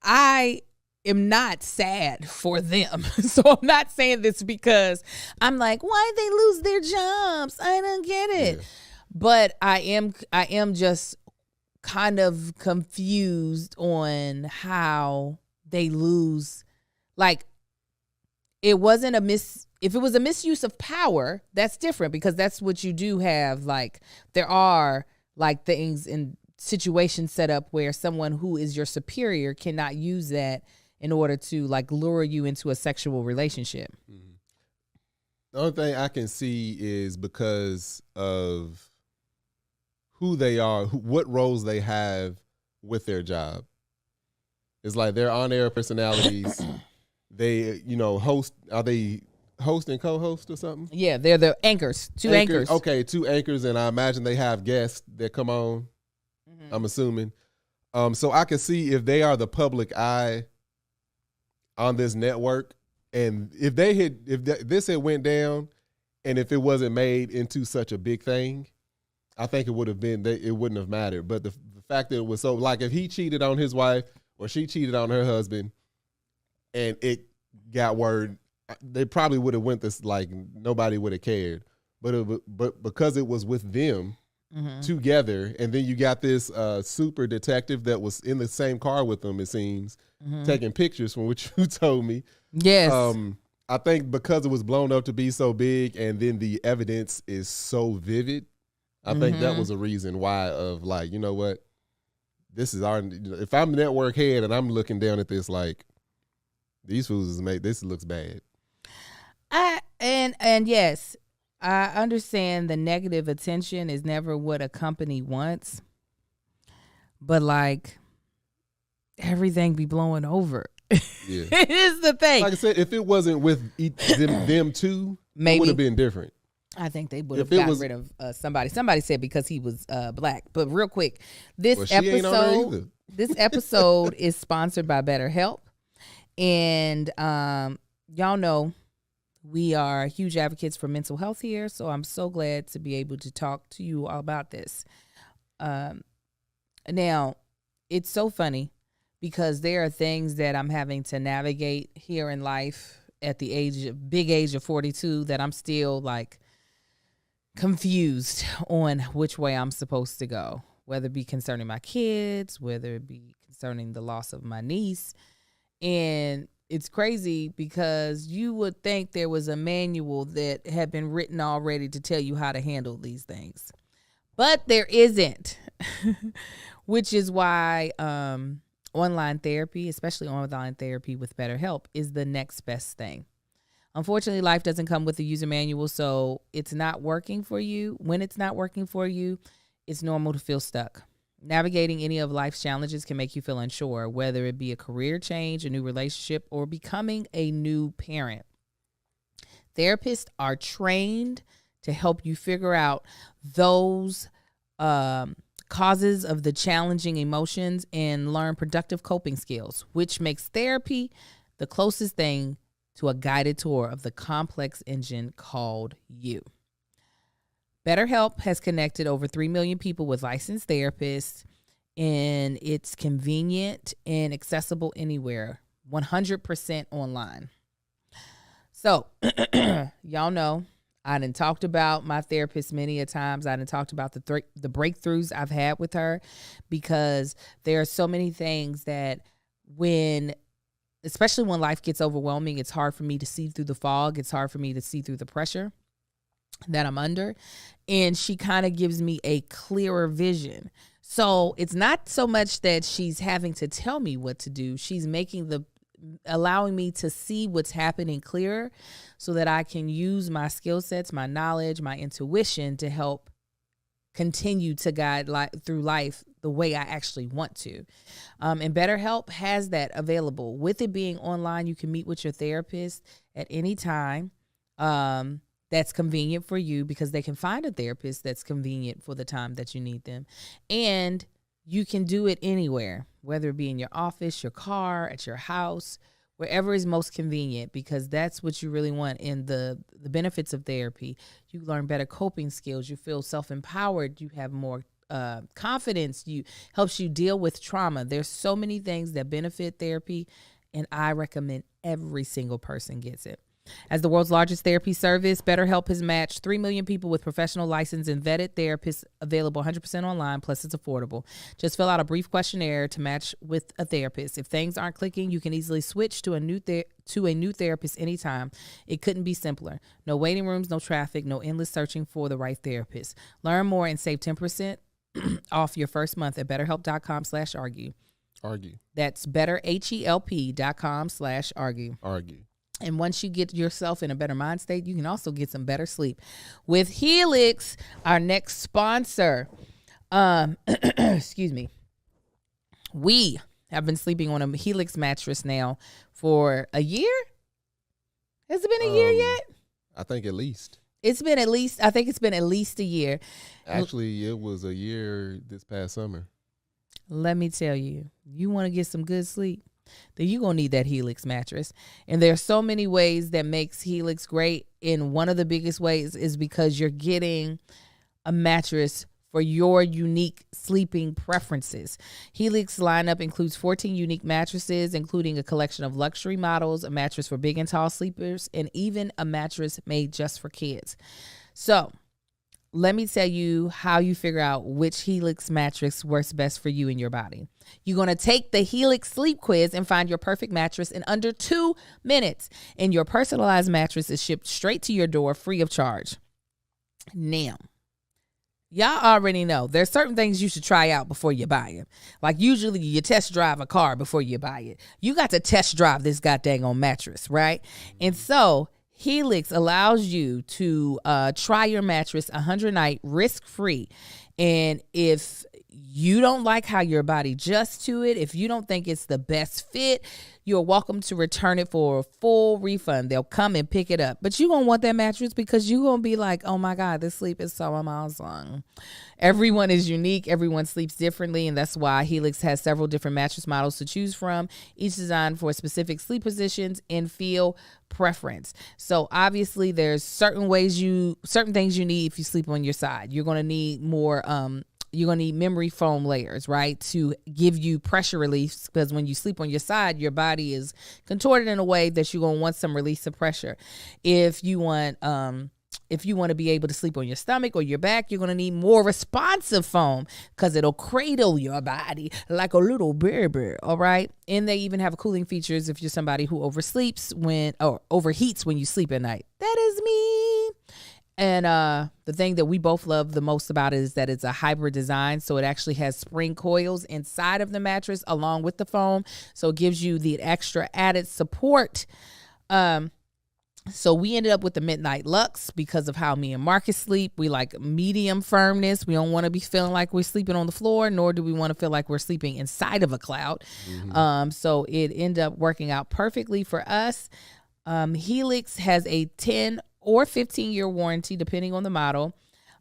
I am not sad for them. So I'm not saying this because I'm like, why'd they lose their jobs? I don't get it. Yeah. But I am just kind of confused on how they lose. Like, it wasn't if it was a misuse of power, that's different, because that's what you do have. Like, there are like things in situations set up where someone who is your superior cannot use that in order to like lure you into a sexual relationship. Mm-hmm. The only thing I can see is because of who they are, what roles they have with their job. It's like they're on-air personalities. They, host. Are they host and co-host or something? Yeah, they're the anchors. Two anchors. Okay, two anchors, and I imagine they have guests that come on. Mm-hmm. I'm assuming. So I can see if they are the public eye on this network, and if this had went down, and if it wasn't made into such a big thing, I think it would have been, it wouldn't have mattered. But the fact that it was so, like, if he cheated on his wife or she cheated on her husband and it got word, they probably would have went this, like, nobody would have cared. But because it was with them mm-hmm. together, and then you got this super detective that was in the same car with them, it seems, mm-hmm. taking pictures from what you told me. Yes. I think because it was blown up to be so big and then the evidence is so vivid, I think mm-hmm. that was a reason why of like, you know what, this is our, if I'm network head and I'm looking down at this, like, these fools this looks bad. And yes, I understand the negative attention is never what a company wants, but like, everything be blowing over. Yeah. It is the thing. Like I said, if it wasn't with them two, maybe it would have been different. I think they would have gotten rid of somebody. Somebody said because he was black. But real quick, this episode is sponsored by Betterhelp. And y'all know we are huge advocates for mental health here. So I'm so glad to be able to talk to you all about this. Now, it's so funny because there are things that I'm having to navigate here in life at the big age of 42 that I'm still like confused on which way I'm supposed to go, whether it be concerning my kids, whether it be concerning the loss of my niece. And it's crazy because you would think there was a manual that had been written already to tell you how to handle these things, but there isn't, which is why online therapy, especially online therapy with Betterhelp, is the next best thing. Unfortunately, life doesn't come with a user manual, so it's not working for you. When it's not working for you, it's normal to feel stuck. Navigating any of life's challenges can make you feel unsure, whether it be a career change, a new relationship, or becoming a new parent. Therapists are trained to help you figure out those causes of the challenging emotions and learn productive coping skills, which makes therapy the closest thing to a guided tour of the complex engine called you. Betterhelp has connected over 3 million people with licensed therapists, and it's convenient and accessible anywhere, 100% online. So, y'all know, I done talked about my therapist many a times. I done talked about the breakthroughs I've had with her, because there are so many things that especially when life gets overwhelming, it's hard for me to see through the fog. It's hard for me to see through the pressure that I'm under. And she kind of gives me a clearer vision. So it's not so much that she's having to tell me what to do. She's allowing me to see what's happening clearer so that I can use my skill sets, my knowledge, my intuition to help continue to guide through life the way I actually want to. And BetterHelp has that available. With it being online, you can meet with your therapist at any time. That's convenient for you because they can find a therapist that's convenient for the time that you need them. And you can do it anywhere, whether it be in your office, your car, at your house, wherever is most convenient, because that's what you really want. And the benefits of therapy, you learn better coping skills, you feel self-empowered, you have more confidence, helps you deal with trauma. There's so many things that benefit therapy, and I recommend every single person gets it. As the world's largest therapy service, BetterHelp has matched 3 million people with professional licensed and vetted therapists, available 100% online, plus it's affordable. Just fill out a brief questionnaire to match with a therapist. If things aren't clicking, you can easily switch to a new therapist anytime. It couldn't be simpler. No waiting rooms, no traffic, no endless searching for the right therapist. Learn more and save 10% off your first month at betterhelp.com/argue. Argue. That's betterhelp.com/argue. Argue. And once you get yourself in a better mind state, you can also get some better sleep. With Helix, our next sponsor, excuse me, we have been sleeping on a Helix mattress now for a year. Has it been a year yet? I think at least. I think it's been at least a year. Actually, it was a year this past summer. Let me tell you, you want to get some good sleep, then you're going to need that Helix mattress. And there are so many ways that makes Helix great. And one of the biggest ways is because you're getting a mattress for your unique sleeping preferences. Helix lineup includes 14 unique mattresses, including a collection of luxury models, a mattress for big and tall sleepers, and even a mattress made just for kids. So let me tell you how you figure out which Helix mattress works best for you and your body. You're going to take the Helix sleep quiz and find your perfect mattress in under 2 minutes. And your personalized mattress is shipped straight to your door free of charge. Now, y'all already know there's certain things you should try out before you buy it. Like usually you test drive a car before you buy it. You got to test drive this goddamn on mattress, right? And so Helix allows you to try your mattress 100 night risk-free. And if you don't like how your body adjusts to it, if you don't think it's the best fit, you're welcome to return it for a full refund. They'll come and pick it up. But you're going to want that mattress because you're going to be like, oh my God, this sleep is so amazing. Everyone is unique. Everyone sleeps differently. And that's why Helix has several different mattress models to choose from, each designed for specific sleep positions and feel preference. So obviously there's certain things you need if you sleep on your side. You're going to need more, you're going to need memory foam layers, right, to give you pressure relief, because when you sleep on your side, your body is contorted in a way that you're going to want some release of pressure. If you want to be able to sleep on your stomach or your back, you're going to need more responsive foam because it'll cradle your body like a little baby, all right? And they even have cooling features if you're somebody who overheats when you sleep at night. That is me. And the thing that we both love the most about it is that it's a hybrid design. So it actually has spring coils inside of the mattress along with the foam. So it gives you the extra added support. So we ended up with the Midnight Luxe because of how me and Marcus sleep. We like medium firmness. We don't want to be feeling like we're sleeping on the floor, nor do we want to feel like we're sleeping inside of a cloud. Mm-hmm. So it ended up working out perfectly for us. Helix has a 10 or 15-year warranty, depending on the model.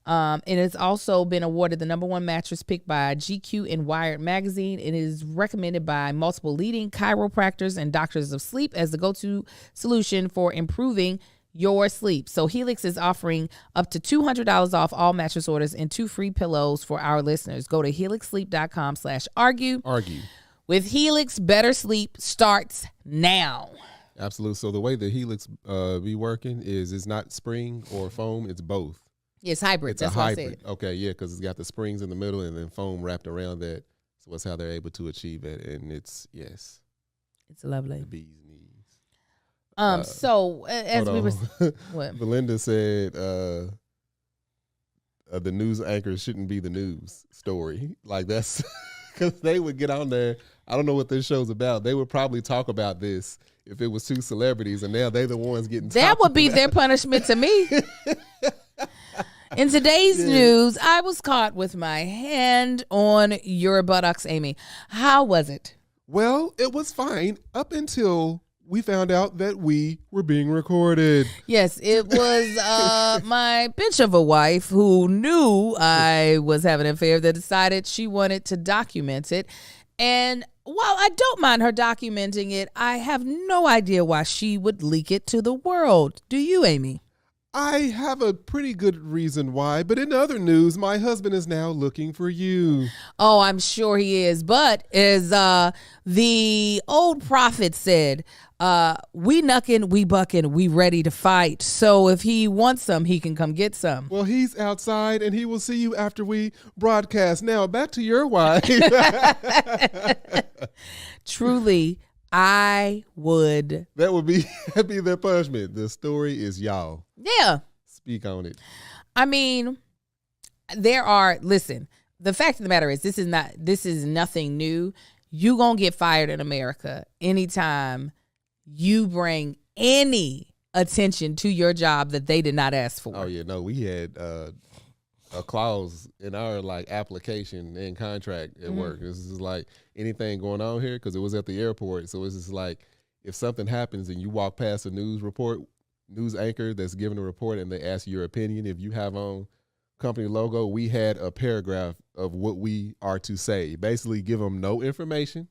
And it's also been awarded the #1 mattress picked by GQ and Wired magazine. It is recommended by multiple leading chiropractors and doctors of sleep as the go-to solution for improving your sleep. So Helix is offering up to $200 off all mattress orders and 2 free pillows for our listeners. Go to helixsleep.com/argue. Argue. With Helix, better sleep starts now. Absolutely. So the way the Helix be working is it's not spring or foam, it's both. It's hybrid. It's that's a hybrid. What I said. Okay, yeah, because it's got the springs in the middle and then foam wrapped around that. So that's how they're able to achieve it. And it's lovely. The bee's knees. So as we were, what? Belinda said the news anchors shouldn't be the news story. Like that's because they would get on there. I don't know what this show's about. They would probably talk about this if it was 2 celebrities, and now they're the ones getting. That would be their punishment to me. In today's news, I was caught with my hand on your buttocks, Amy. How was it? Well, it was fine up until we found out that we were being recorded. Yes, it was my bitch of a wife who knew I was having an affair that decided she wanted to document it. And while I don't mind her documenting it, I have no idea why she would leak it to the world. Do you, Amy? I have a pretty good reason why, but in other news, my husband is now looking for you. Oh, I'm sure he is. But as the old prophet said, we knuckin', we buckin', we ready to fight. So if he wants some, he can come get some. Well, he's outside and he will see you after we broadcast. Now, back to your wife. Truly, I would. That'd be their punishment. The story is y'all. Yeah. Speak on it. I mean, listen, the fact of the matter is this is nothing new. You gonna get fired in America anytime you bring any attention to your job that they did not ask for. Oh yeah, no, we had a clause in our application and contract at work. This is like anything going on here because it was at the airport. So it's just like if something happens and you walk past a news anchor that's giving a report and they ask your opinion, if you have on company logo, we had a paragraph of what we are to say. Basically, give them no information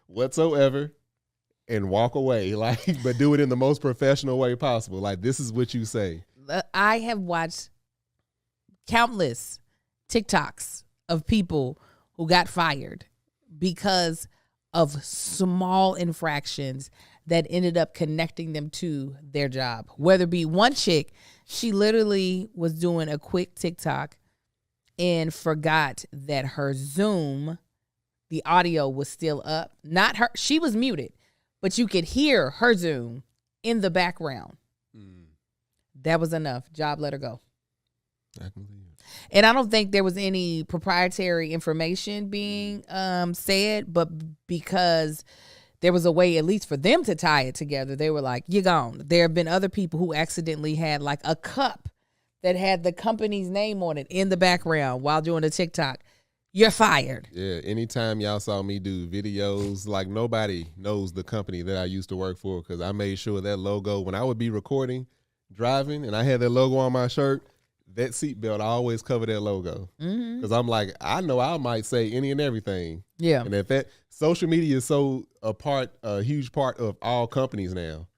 whatsoever. And walk away, but do it in the most professional way possible. Like, this is what you say. I have watched countless TikToks of people who got fired because of small infractions that ended up connecting them to their job. Whether it be one chick, she literally was doing a quick TikTok and forgot that her Zoom, the audio was still up. Not her, she was muted. But you could hear her Zoom in the background. That was enough. Job let her go. And I don't think there was any proprietary information being said, but because there was a way, at least for them to tie it together, they were like, you're gone. There have been other people who accidentally had like a cup that had the company's name on it in the background while doing a TikTok. You're fired. Yeah, anytime y'all saw me do videos, like nobody knows the company that I used to work for because I made sure that logo, when I would be recording, driving, and I had that logo on my shirt, that seatbelt, I always cover that logo. Because I'm like, I know I might say any and everything. Yeah. And if that social media is so a huge part of all companies now.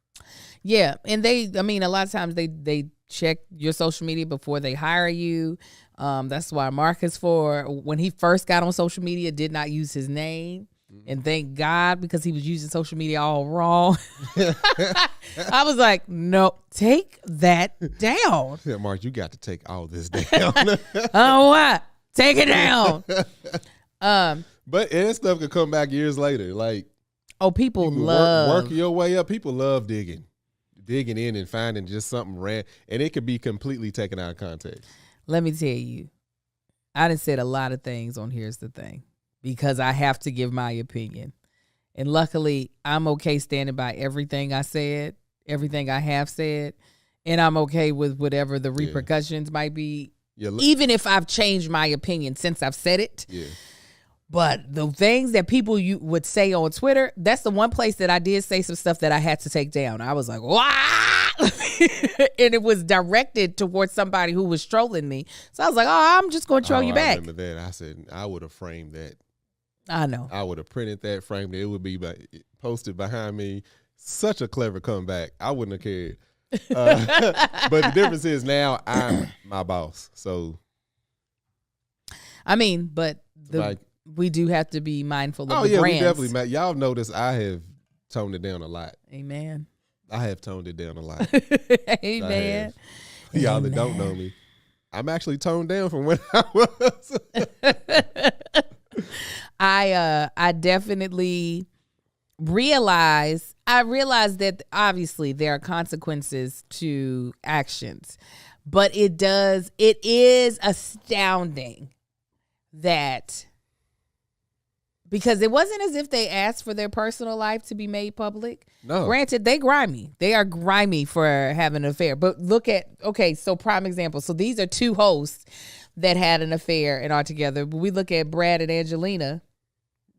Yeah, and a lot of times they check your social media before they hire you. That's why Marcus, when he first got on social media, did not use his name. And thank God, because he was using social media all wrong. I was like, no, take that down. Yeah, Mark, you got to take all this down. Oh, what? Take it down. But and stuff could come back years later. Like, people love work your way up. People love digging in and finding just something random, and it could be completely taken out of context. Let me tell you, I done said a lot of things on Here's the Thing because I have to give my opinion. And luckily, I'm okay standing by everything I said, everything I have said, and I'm okay with whatever the repercussions might be, even if I've changed my opinion since I've said it. Yeah. But the things that people you would say on Twitter, that's the one place that I did say some stuff that I had to take down. I was like, wow. And it was directed towards somebody who was trolling me. So I was like, oh, I'm just going to troll you back. I remember that. I said, I would have framed that. I know. I would have printed that, framed it. It would be posted behind me. Such a clever comeback. I wouldn't have cared. But the difference is now I'm my boss. So. We do have to be mindful of the brands. We definitely. Y'all notice I have toned it down a lot. Amen. I have toned it down a lot. Amen. Y'all that don't know me, I'm actually toned down from when I was. I definitely realize that obviously there are consequences to actions, but it is astounding that Because it wasn't as if they asked for their personal life to be made public. No. Granted, they grimy. They are grimy for having an affair. But look at, so prime example. So these are two hosts that had an affair and are together. But we look at Brad and Angelina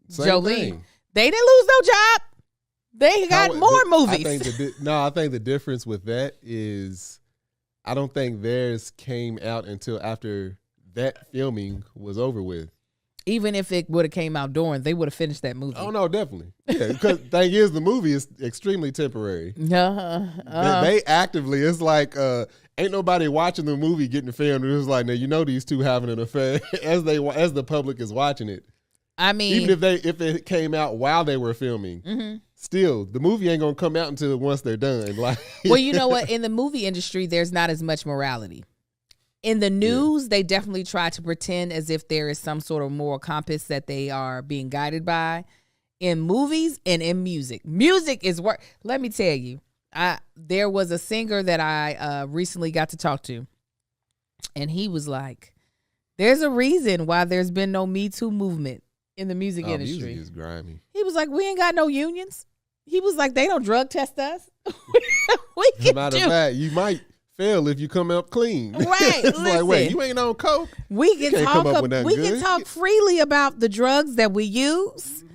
Jolie. Thing. They didn't lose no job. They got more movies. I think the difference with that is I don't think theirs came out until after that filming was over with. Even if it would have came out during, they would have finished that movie. Oh, no, definitely. Yeah, because the thing is, the movie is extremely temporary. They actively, it's like, ain't nobody watching the movie getting filmed. It's like, now, these two having an affair as the public is watching it. I mean, even if it came out while they were filming, still, the movie ain't going to come out until once they're done. Like, well, you know what? In the movie industry, there's not as much morality. In the news, they definitely try to pretend as if there is some sort of moral compass that they are being guided by. In movies and in music is work. Let me tell you, there was a singer that I recently got to talk to, and he was like, "There's a reason why there's been no Me Too movement in the music industry." Music is grimy. He was like, "We ain't got no unions." He was like, "They don't drug test us." We can matter of fact, you might fail if you come up clean. Right. It's like, wait, you ain't on coke? We can talk freely about the drugs that we use.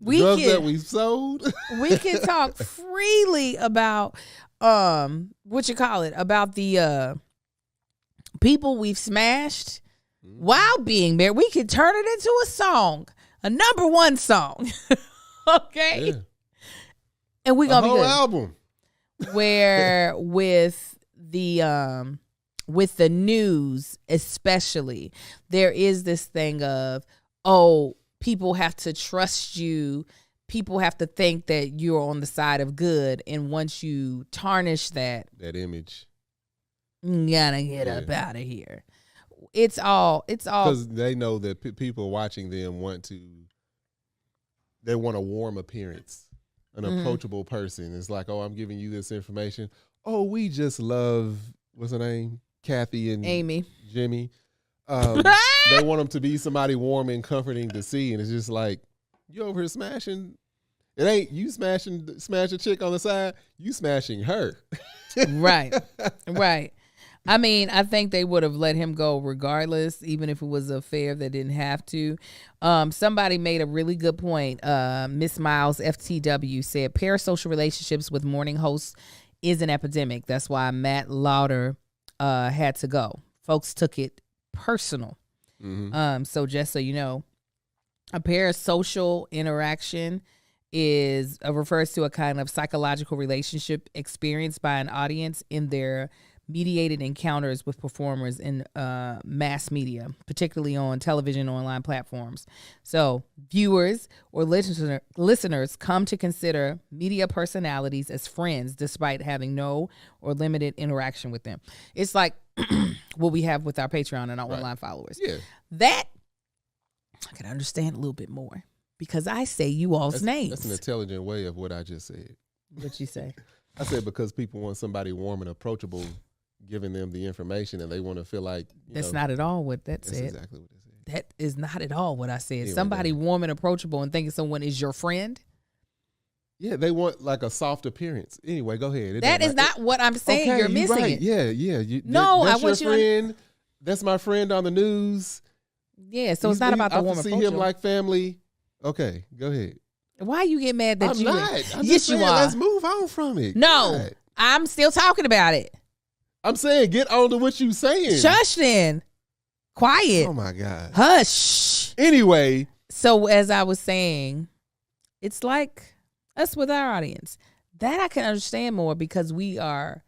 That we sold. We can talk freely about about the people we've smashed while being married. We can turn it into a song, a number one song. Okay. Yeah. And we gonna be good. Album. Where with the news especially, there is this thing of, people have to trust you. People have to think that you're on the side of good. And once you tarnish that image, you gotta get up out of here. It's all because they know that people watching them want a warm appearance, an approachable person. It's like, I'm giving you this information. We just love, what's her name? Kathy and Amy. Jimmy. They want them to be somebody warm and comforting to see. And it's just like, you over here smashing. It ain't you smash a chick on the side. You smashing her. Right. Right. I mean, I think they would have let him go regardless, even if it was an affair that didn't have to. Somebody made a really good point. Miss Miles, FTW, said parasocial relationships with morning hosts is an epidemic. That's why Matt Lauder had to go. Folks took it personal. So just so you know, a parasocial interaction refers to a kind of psychological relationship experienced by an audience in their mediated encounters with performers in mass media, particularly on television and online platforms. So viewers or listeners come to consider media personalities as friends despite having no or limited interaction with them. It's like what we have with our Patreon and our online followers. Yeah. That I can understand a little bit more because I say you all's names. That's an intelligent way of what I just said. What'd you say? I said because people want somebody warm and approachable giving them the information and they want to feel like that's not at all what that said. That's exactly what it said. That is not at all what I said. Anyway, somebody warm and approachable and thinking someone is your friend. Yeah, they want like a soft appearance. Anyway, go ahead. That is not what I'm saying. Okay, you're missing right. it. Yeah. No, that's I want your friend. That's my friend on the news. Yeah, so it's not about the warm and approachable. See him like family. Okay, go ahead. Why you get mad that I'm you? not. I'm yes, just you saying, are. Let's move on from it. No, God. I'm still talking about it. I'm saying get on to what you saying. Shush then. Quiet. Oh my God. Hush. Anyway. So as I was saying, it's like us with our audience. That I can understand more because we are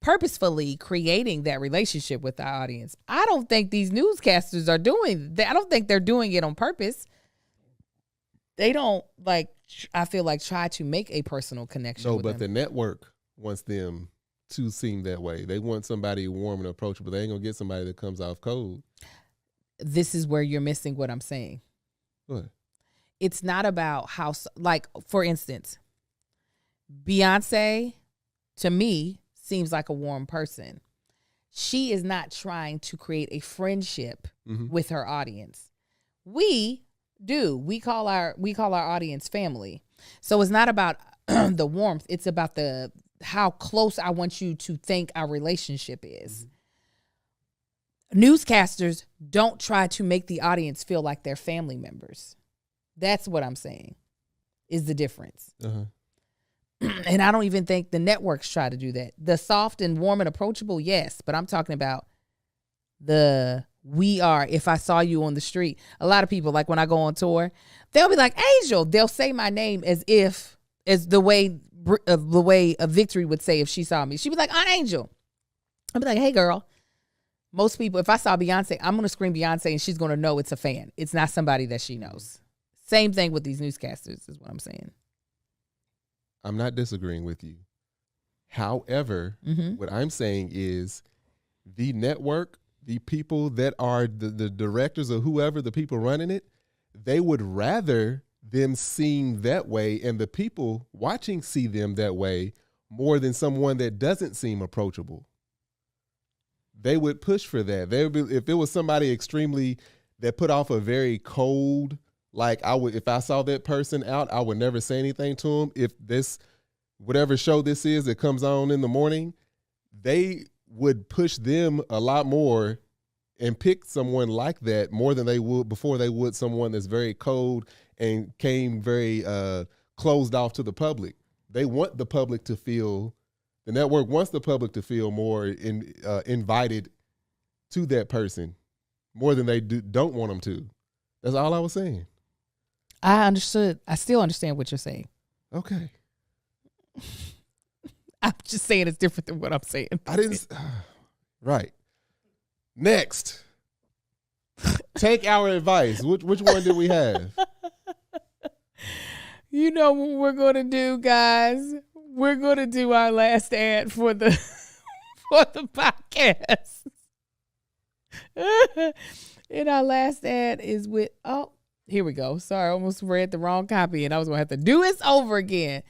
purposefully creating that relationship with our audience. I don't think these newscasters are doing that. I don't think they're doing it on purpose. They don't I feel like try to make a personal connection with them. The network wants them to seem that way. They want somebody warm and approachable. They ain't gonna get somebody that comes off cold. This is where you're missing what I'm saying. What? It's not about how, for instance, Beyonce, to me, seems like a warm person. She is not trying to create a friendship with her audience. We do. We call our audience family. So it's not about the warmth. It's about how close I want you to think our relationship is. Newscasters don't try to make the audience feel like they're family members. That's what I'm saying is the difference. And I don't even think the networks try to do that. The soft and warm and approachable, yes. But I'm talking about if I saw you on the street. A lot of people, like when I go on tour, they'll be like, Angel. They'll say my name as the way a Victory would say if she saw me. She'd be like, Aunt Angel. I'd be like, hey, girl. Most people, if I saw Beyonce, I'm going to scream Beyonce and she's going to know it's a fan. It's not somebody that she knows. Same thing with these newscasters is what I'm saying. I'm not disagreeing with you. However, what I'm saying is the network, the people that are the directors or whoever, the people running it, they would rather them seen that way and the people watching see them that way more than someone that doesn't seem approachable. They would push for that. They would be, if it was somebody extremely that put off a very cold, like if I saw that person out, I would never say anything to them. If this, whatever show this is that comes on in the morning, they would push them a lot more and pick someone like that more than they would before they would someone that's very cold and came very closed off to the public. They want the public to feel. The network wants the public to feel more invited to that person more than they don't want them to. That's all I was saying. I understood. I still understand what you're saying. Okay. I'm just saying it's different than what I'm saying. I didn't. Right. Next. Take our advice. Which one did we have? You know what we're going to do, guys? We're going to do our last ad for the podcast. And our last ad is with, here we go. Sorry, I almost read the wrong copy and I was going to have to do this over again.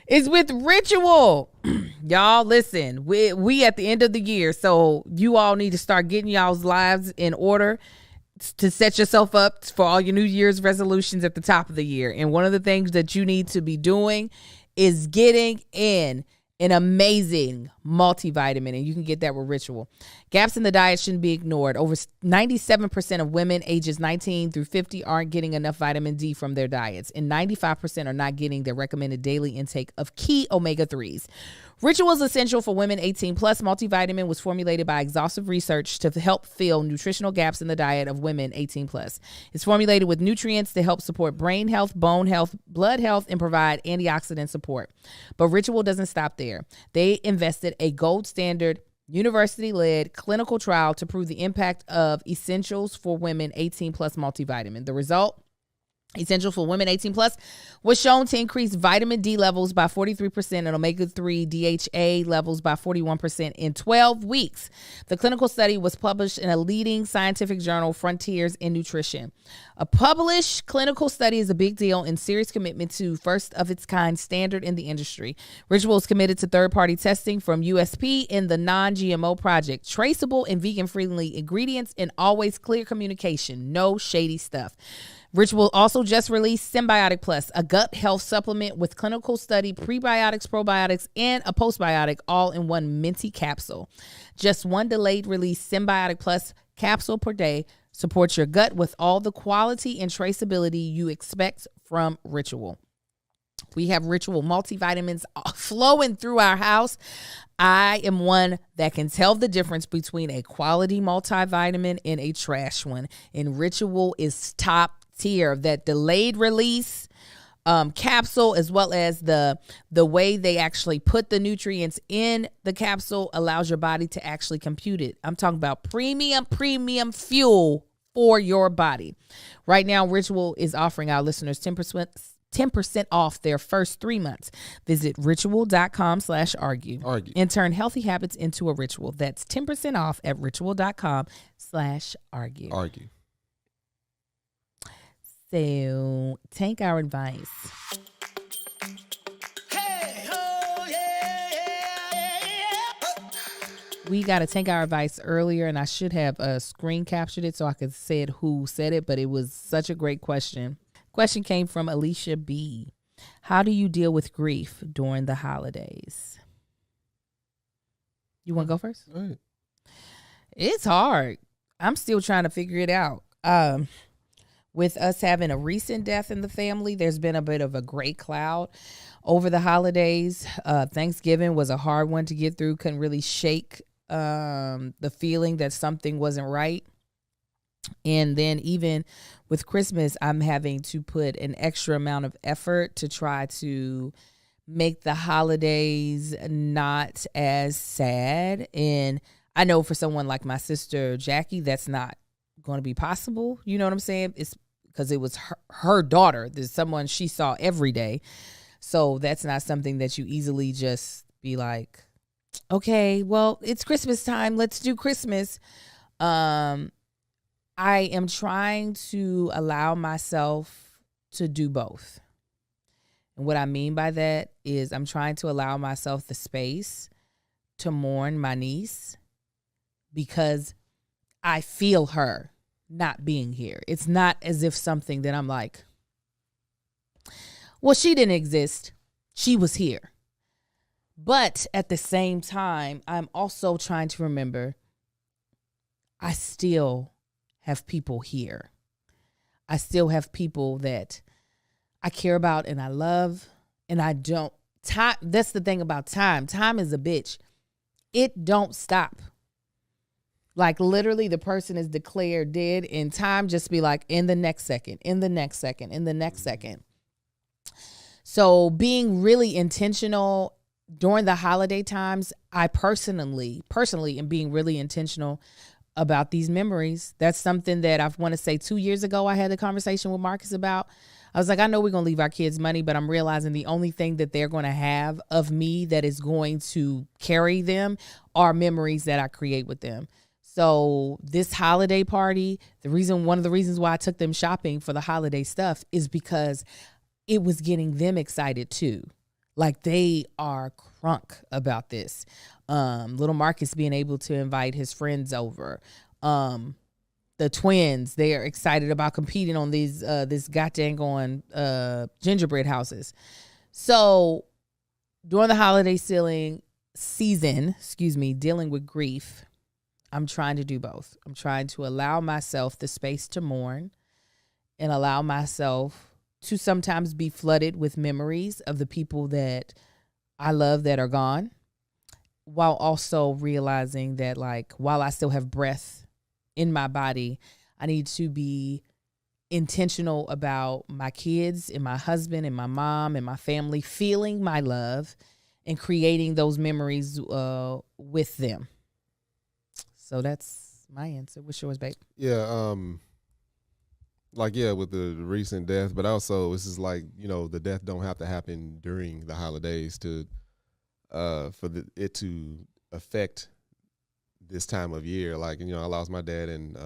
It's with Ritual. Y'all, listen, we at the end of the year, so you all need to start getting y'all's lives in order to set yourself up for all your New Year's resolutions at the top of the year. And one of the things that you need to be doing is getting in an amazing multivitamin, and you can get that with Ritual. Gaps in the diet shouldn't be ignored. Over 97% of women ages 19 through 50 aren't getting enough vitamin D from their diets, and 95% are not getting their recommended daily intake of key omega-3s. Ritual is essential for women 18 plus. Multivitamin was formulated by exhaustive research to help fill nutritional gaps in the diet of women 18 plus. It's formulated with nutrients to help support brain health, bone health, blood health, and provide antioxidant support. But Ritual doesn't stop there. They invested a gold standard, university-led clinical trial to prove the impact of Essentials for Women 18 plus multivitamin. The result? Essential for Women 18 plus was shown to increase vitamin D levels by 43% and omega-3 DHA levels by 41% in 12 weeks. The clinical study was published in a leading scientific journal, Frontiers in Nutrition. A published clinical study is a big deal and serious commitment to first of its kind standard in the industry. Ritual is committed to third-party testing from USP in the non-GMO project, traceable and vegan-friendly ingredients, and always clear communication. No shady stuff. Ritual also just released Symbiotic Plus, a gut health supplement with clinical study, prebiotics, probiotics, and a postbiotic all in one minty capsule. Just one delayed release Symbiotic Plus capsule per day supports your gut with all the quality and traceability you expect from Ritual. We have Ritual multivitamins flowing through our house. I am one that can tell the difference between a quality multivitamin and a trash one. And Ritual is top tier. That delayed release capsule, as well as the way they actually put the nutrients in the capsule, allows your body to actually compute it. I'm talking about premium fuel for your body. Right now, Ritual is offering our listeners 10% off their first 3 months. Visit ritual.com/argue and turn healthy habits into a ritual. That's 10% off at ritual.com/argue. Argue. So take our advice. Hey, oh, yeah, yeah, yeah. We got to take our advice earlier, and I should have screen captured it so I could say it who said it, but it was such a great question. Question came from Alicia B. How do you deal with grief during the holidays? You want to go first? All right. It's hard. I'm still trying to figure it out. With us having a recent death in the family, there's been a bit of a gray cloud over the holidays. Thanksgiving was a hard one to get through. Couldn't really shake the feeling that something wasn't right. And then even with Christmas, I'm having to put an extra amount of effort to try to make the holidays not as sad. And I know for someone like my sister Jackie, that's not going to be possible. You know what I'm saying? It's because it was her daughter. There's someone she saw every day. So that's not something that you easily just be like, okay, well, it's Christmas time. Let's do Christmas. I am trying to allow myself to do both. And what I mean by that is I'm trying to allow myself the space to mourn my niece because I feel her not being here. It's not as if something that I'm like, well, she didn't exist. She was here. But at the same time, I'm also trying to remember I still have people here. I still have people that I care about and I love, and I don't. Time. That's the thing about time. Time is a bitch. It don't stop. Like literally the person is declared dead and time just be like in the next second, in the next second, in the next second. So being really intentional during the holiday times, I personally am being really intentional about these memories. That's something that I want to say 2 years ago I had a conversation with Marcus about. I was like, I know we're going to leave our kids money, but I'm realizing the only thing that they're going to have of me that is going to carry them are memories that I create with them. So this holiday party, one of the reasons why I took them shopping for the holiday stuff is because it was getting them excited too. Like they are crunk about this. Little Marcus being able to invite his friends over. The twins, they are excited about competing on these this goddamn gingerbread houses. So during the holiday season, dealing with grief, I'm trying to do both. I'm trying to allow myself the space to mourn and allow myself to sometimes be flooded with memories of the people that I love that are gone, while also realizing that like while I still have breath in my body, I need to be intentional about my kids and my husband and my mom and my family feeling my love and creating those memories with them. So that's my answer. What's yours, babe? Yeah, with the recent death, but also this is like, the death don't have to happen during the holidays to for it to affect this time of year. Like, I lost my dad in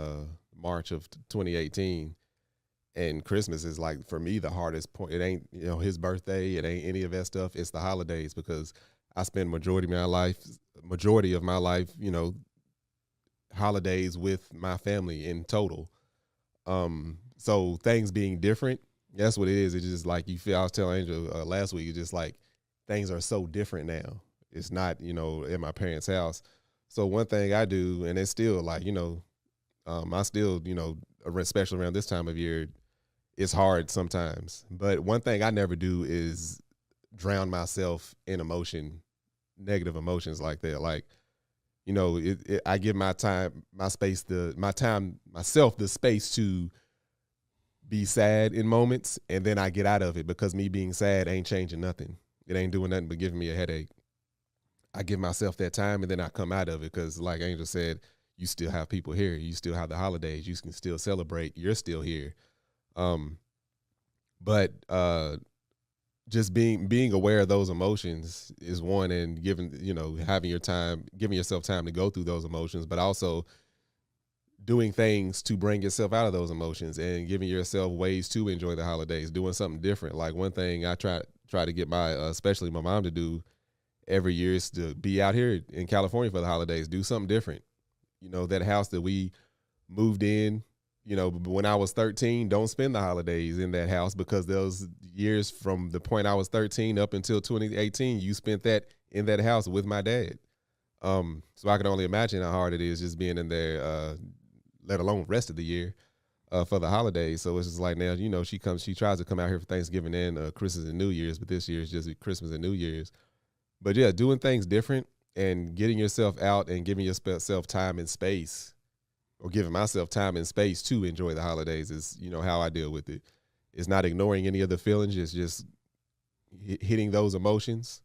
March of 2018, and Christmas is like, for me, the hardest point. It ain't, his birthday. It ain't any of that stuff. It's the holidays because I spend majority of my life, holidays with my family in total. So things being different, that's what it is. It's just like you feel, I was telling Angel last week, it's just like things are so different now. It's not, at my parents' house. So one thing I do, and it's still like, I still, especially around this time of year, it's hard sometimes. But one thing I never do is drown myself in negative emotions like that. Like, I give myself the space to be sad in moments, and then I get out of it because me being sad ain't changing nothing. It ain't doing nothing but giving me a headache. I give myself that time, and then I come out of it because, like Angel said, you still have people here. You still have the holidays. You can still celebrate. You're still here. But just being aware of those emotions is one, and giving yourself time to go through those emotions, but also doing things to bring yourself out of those emotions and giving yourself ways to enjoy the holidays, doing something different. Like one thing I try to get especially my mom to do every year is to be out here in California for the holidays, do something different. You know, that house that we moved in, you know, when I was 13, don't spend the holidays in that house, because those years from the point I was 13 up until 2018, you spent that in that house with my dad. So I can only imagine how hard it is just being in there, let alone rest of the year for the holidays. So it's just like now, you know, she tries to come out here for Thanksgiving and Christmas and New Year's, but this year is just Christmas and New Year's. But yeah, doing things different and getting yourself out and giving yourself time and space, or giving myself time and space to enjoy the holidays is, you know, how I deal with it. It's not ignoring any of the feelings. It's just hitting those emotions,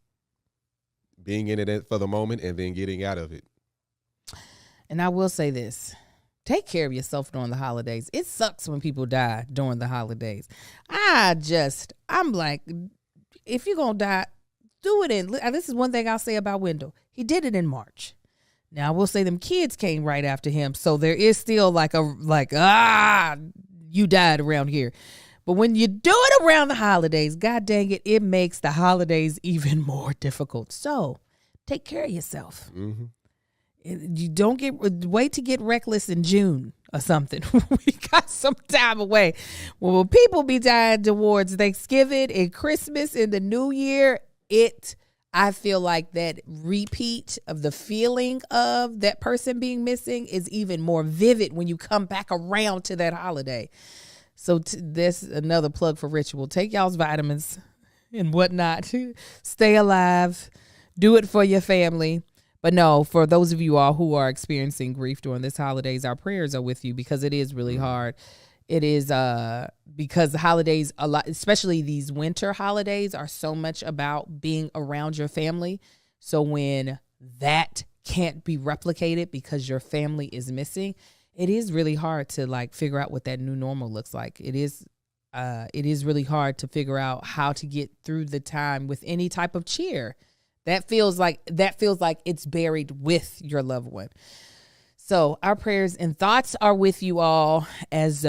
being in it for the moment, and then getting out of it. And I will say this. Take care of yourself during the holidays. It sucks when people die during the holidays. I'm like, if you're going to die, do it in. This is one thing I'll say about Wendell. He did it in March. Now, I will say them kids came right after him. So there is still you died around here. But when you do it around the holidays, God dang it, it makes the holidays even more difficult. So take care of yourself. Mm-hmm. You don't wait to get reckless in June or something. We got some time away. Well, when people be dying towards Thanksgiving and Christmas and the New Year, I feel like that repeat of the feeling of that person being missing is even more vivid when you come back around to that holiday. So this another plug for Ritual. Take y'all's vitamins and whatnot. Stay alive. Do it for your family. But no, for those of you all who are experiencing grief during this holidays, our prayers are with you, because it is really hard. It is because the holidays, a lot, especially these winter holidays, are so much about being around your family. So when that can't be replicated because your family is missing, it is really hard to figure out what that new normal looks like. It is really hard to figure out how to get through the time with any type of cheer. That feels like it's buried with your loved one. So our prayers and thoughts are with you all as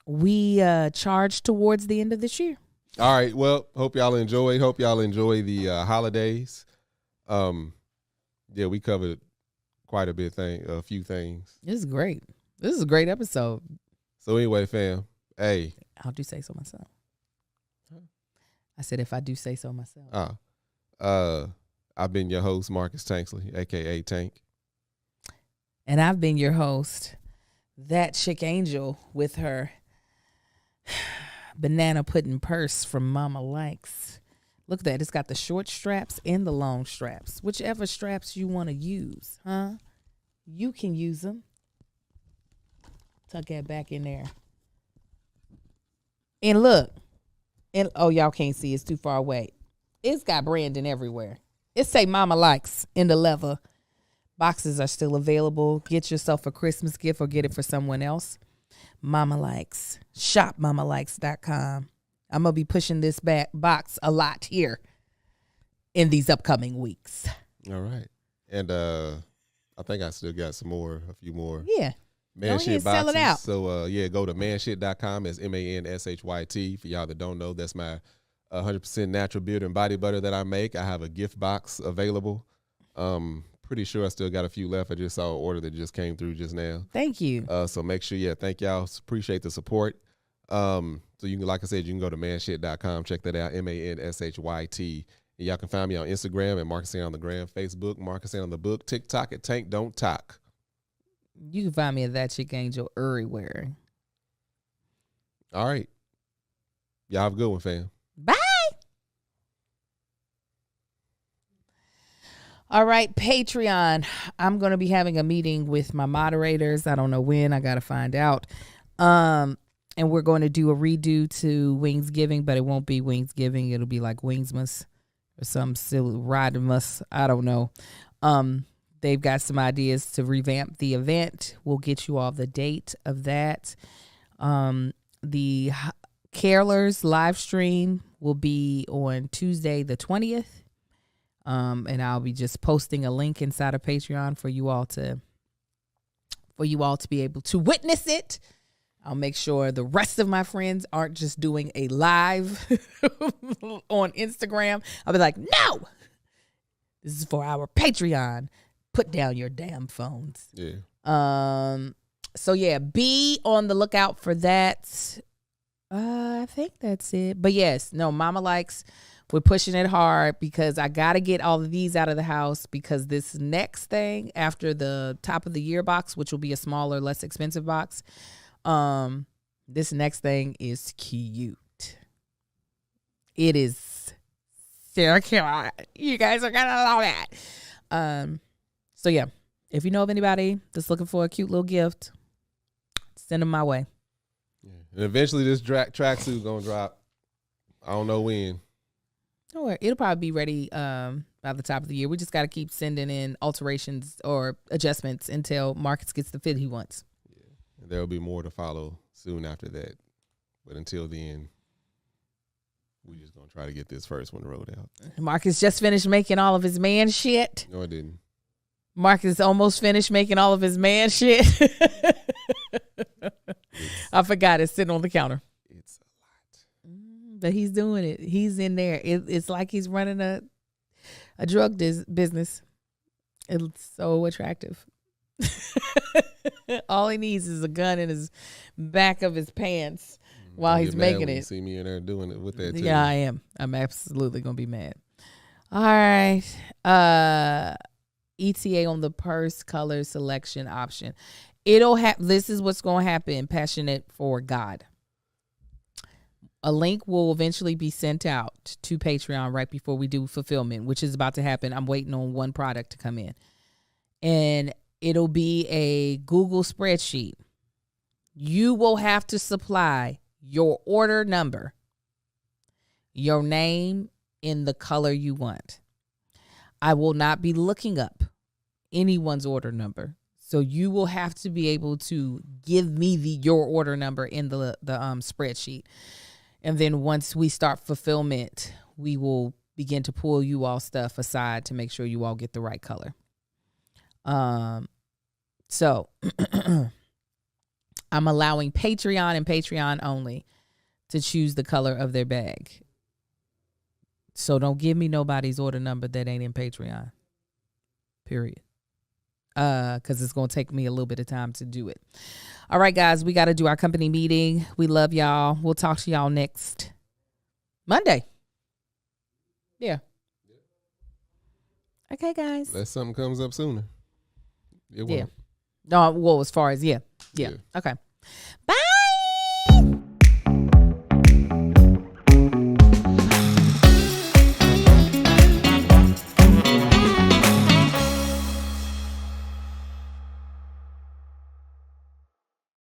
we charge towards the end of this year. All right. Well, hope y'all enjoy the holidays. Yeah, we covered quite a few things. This is great. This is a great episode. So anyway, fam, hey. I'll do say so myself. I said if I do say so myself. I've been your host, Marcus Tanksley, a.k.a. Tank. And I've been your host, that chick angel with her banana pudding purse from Mama Likes. Look at that. It's got the short straps and the long straps. Whichever straps you want to use, huh? You can use them. Tuck that back in there. And look. And y'all can't see. It's too far away. It's got branding everywhere. It say Mama Likes in the leather. Boxes are still available. Get yourself a Christmas gift or get it for someone else. Mama Likes. Shop mamalikes.com. I'm going to be pushing this box a lot here in these upcoming weeks. All right. And I think I still got a few more. Yeah. Man Shit boxes. Sell it out. So, go to manshit.com. It's MANSHYT. For y'all that don't know, that's my 100% natural beard and body butter that I make. I have a gift box available. Pretty sure I still got a few left. I just saw an order that just came through just now. Thank you. So make sure, thank y'all. Appreciate the support. So you can, like I said, you can go to manshit.com. Check that out, MANSHYT. And y'all can find me on Instagram at Marcus on the Gram, Facebook, Marcus on the Book, TikTok at Tank Don't Talk. You can find me at That Chick Angel everywhere. All right. Y'all have a good one, fam. Bye. All right, Patreon. I'm going to be having a meeting with my moderators. I don't know when. I got to find out. And we're going to do a redo to Wingsgiving, but it won't be Wingsgiving. It'll be like Wingsmas or some silly Ridemas. I don't know. They've got some ideas to revamp the event. We'll get you all the date of that. The Carolers live stream will be on Tuesday the 20th. And I'll be just posting a link inside of Patreon for you all to be able to witness it. I'll make sure the rest of my friends aren't just doing a live on Instagram. I'll be like, no, This is for our Patreon. Put down your damn phones. Yeah. So yeah, be on the lookout for that. I think that's it. But yes, no, Mama Likes. We're pushing it hard because I got to get all of these out of the house because this next thing after the top of the year box, which will be a smaller, less expensive box, this next thing is cute. It is so cute. You guys are going to love it. So yeah, if you know of anybody that's looking for a cute little gift, send them my way. Yeah. And eventually this tracksuit going to drop. I don't know when. Don't worry. It'll probably be ready by the top of the year. We just got to keep sending in alterations or adjustments until Marcus gets the fit he wants. Yeah. And there will be more to follow soon after that. But until then, we just going to try to get this first one rolled out. Marcus just finished making all of his man shit. No, I didn't. Marcus almost finished making all of his man shit. I forgot it's sitting on the counter. It's a lot. But he's doing it. He's in there. It's like he's running a drug business. It's so attractive. All he needs is a gun in his back of his pants while he's making it. You see me in there doing it with that too. Yeah, I am. I'm absolutely gonna be mad. All right. ETA on the purse color selection option. This is what's going to happen. Passionate for God. A link will eventually be sent out to Patreon right before we do fulfillment, which is about to happen. I'm waiting on one product to come in. And it'll be a Google spreadsheet. You will have to supply your order number, your name, in the color you want. I will not be looking up anyone's order number. So you will have to be able to give me your order number in the spreadsheet. And then once we start fulfillment, we will begin to pull you all stuff aside to make sure you all get the right color. So I'm allowing Patreon and Patreon only to choose the color of their bag. So don't give me nobody's order number that ain't in Patreon. Period. Because it's going to take me a little bit of time to do it. All right, guys, we got to do our company meeting. We love y'all. We'll talk to y'all next Monday. Yeah. Okay, guys. Unless something comes up sooner. It won't. Yeah. No, well, as far as, yeah. Okay. Bye.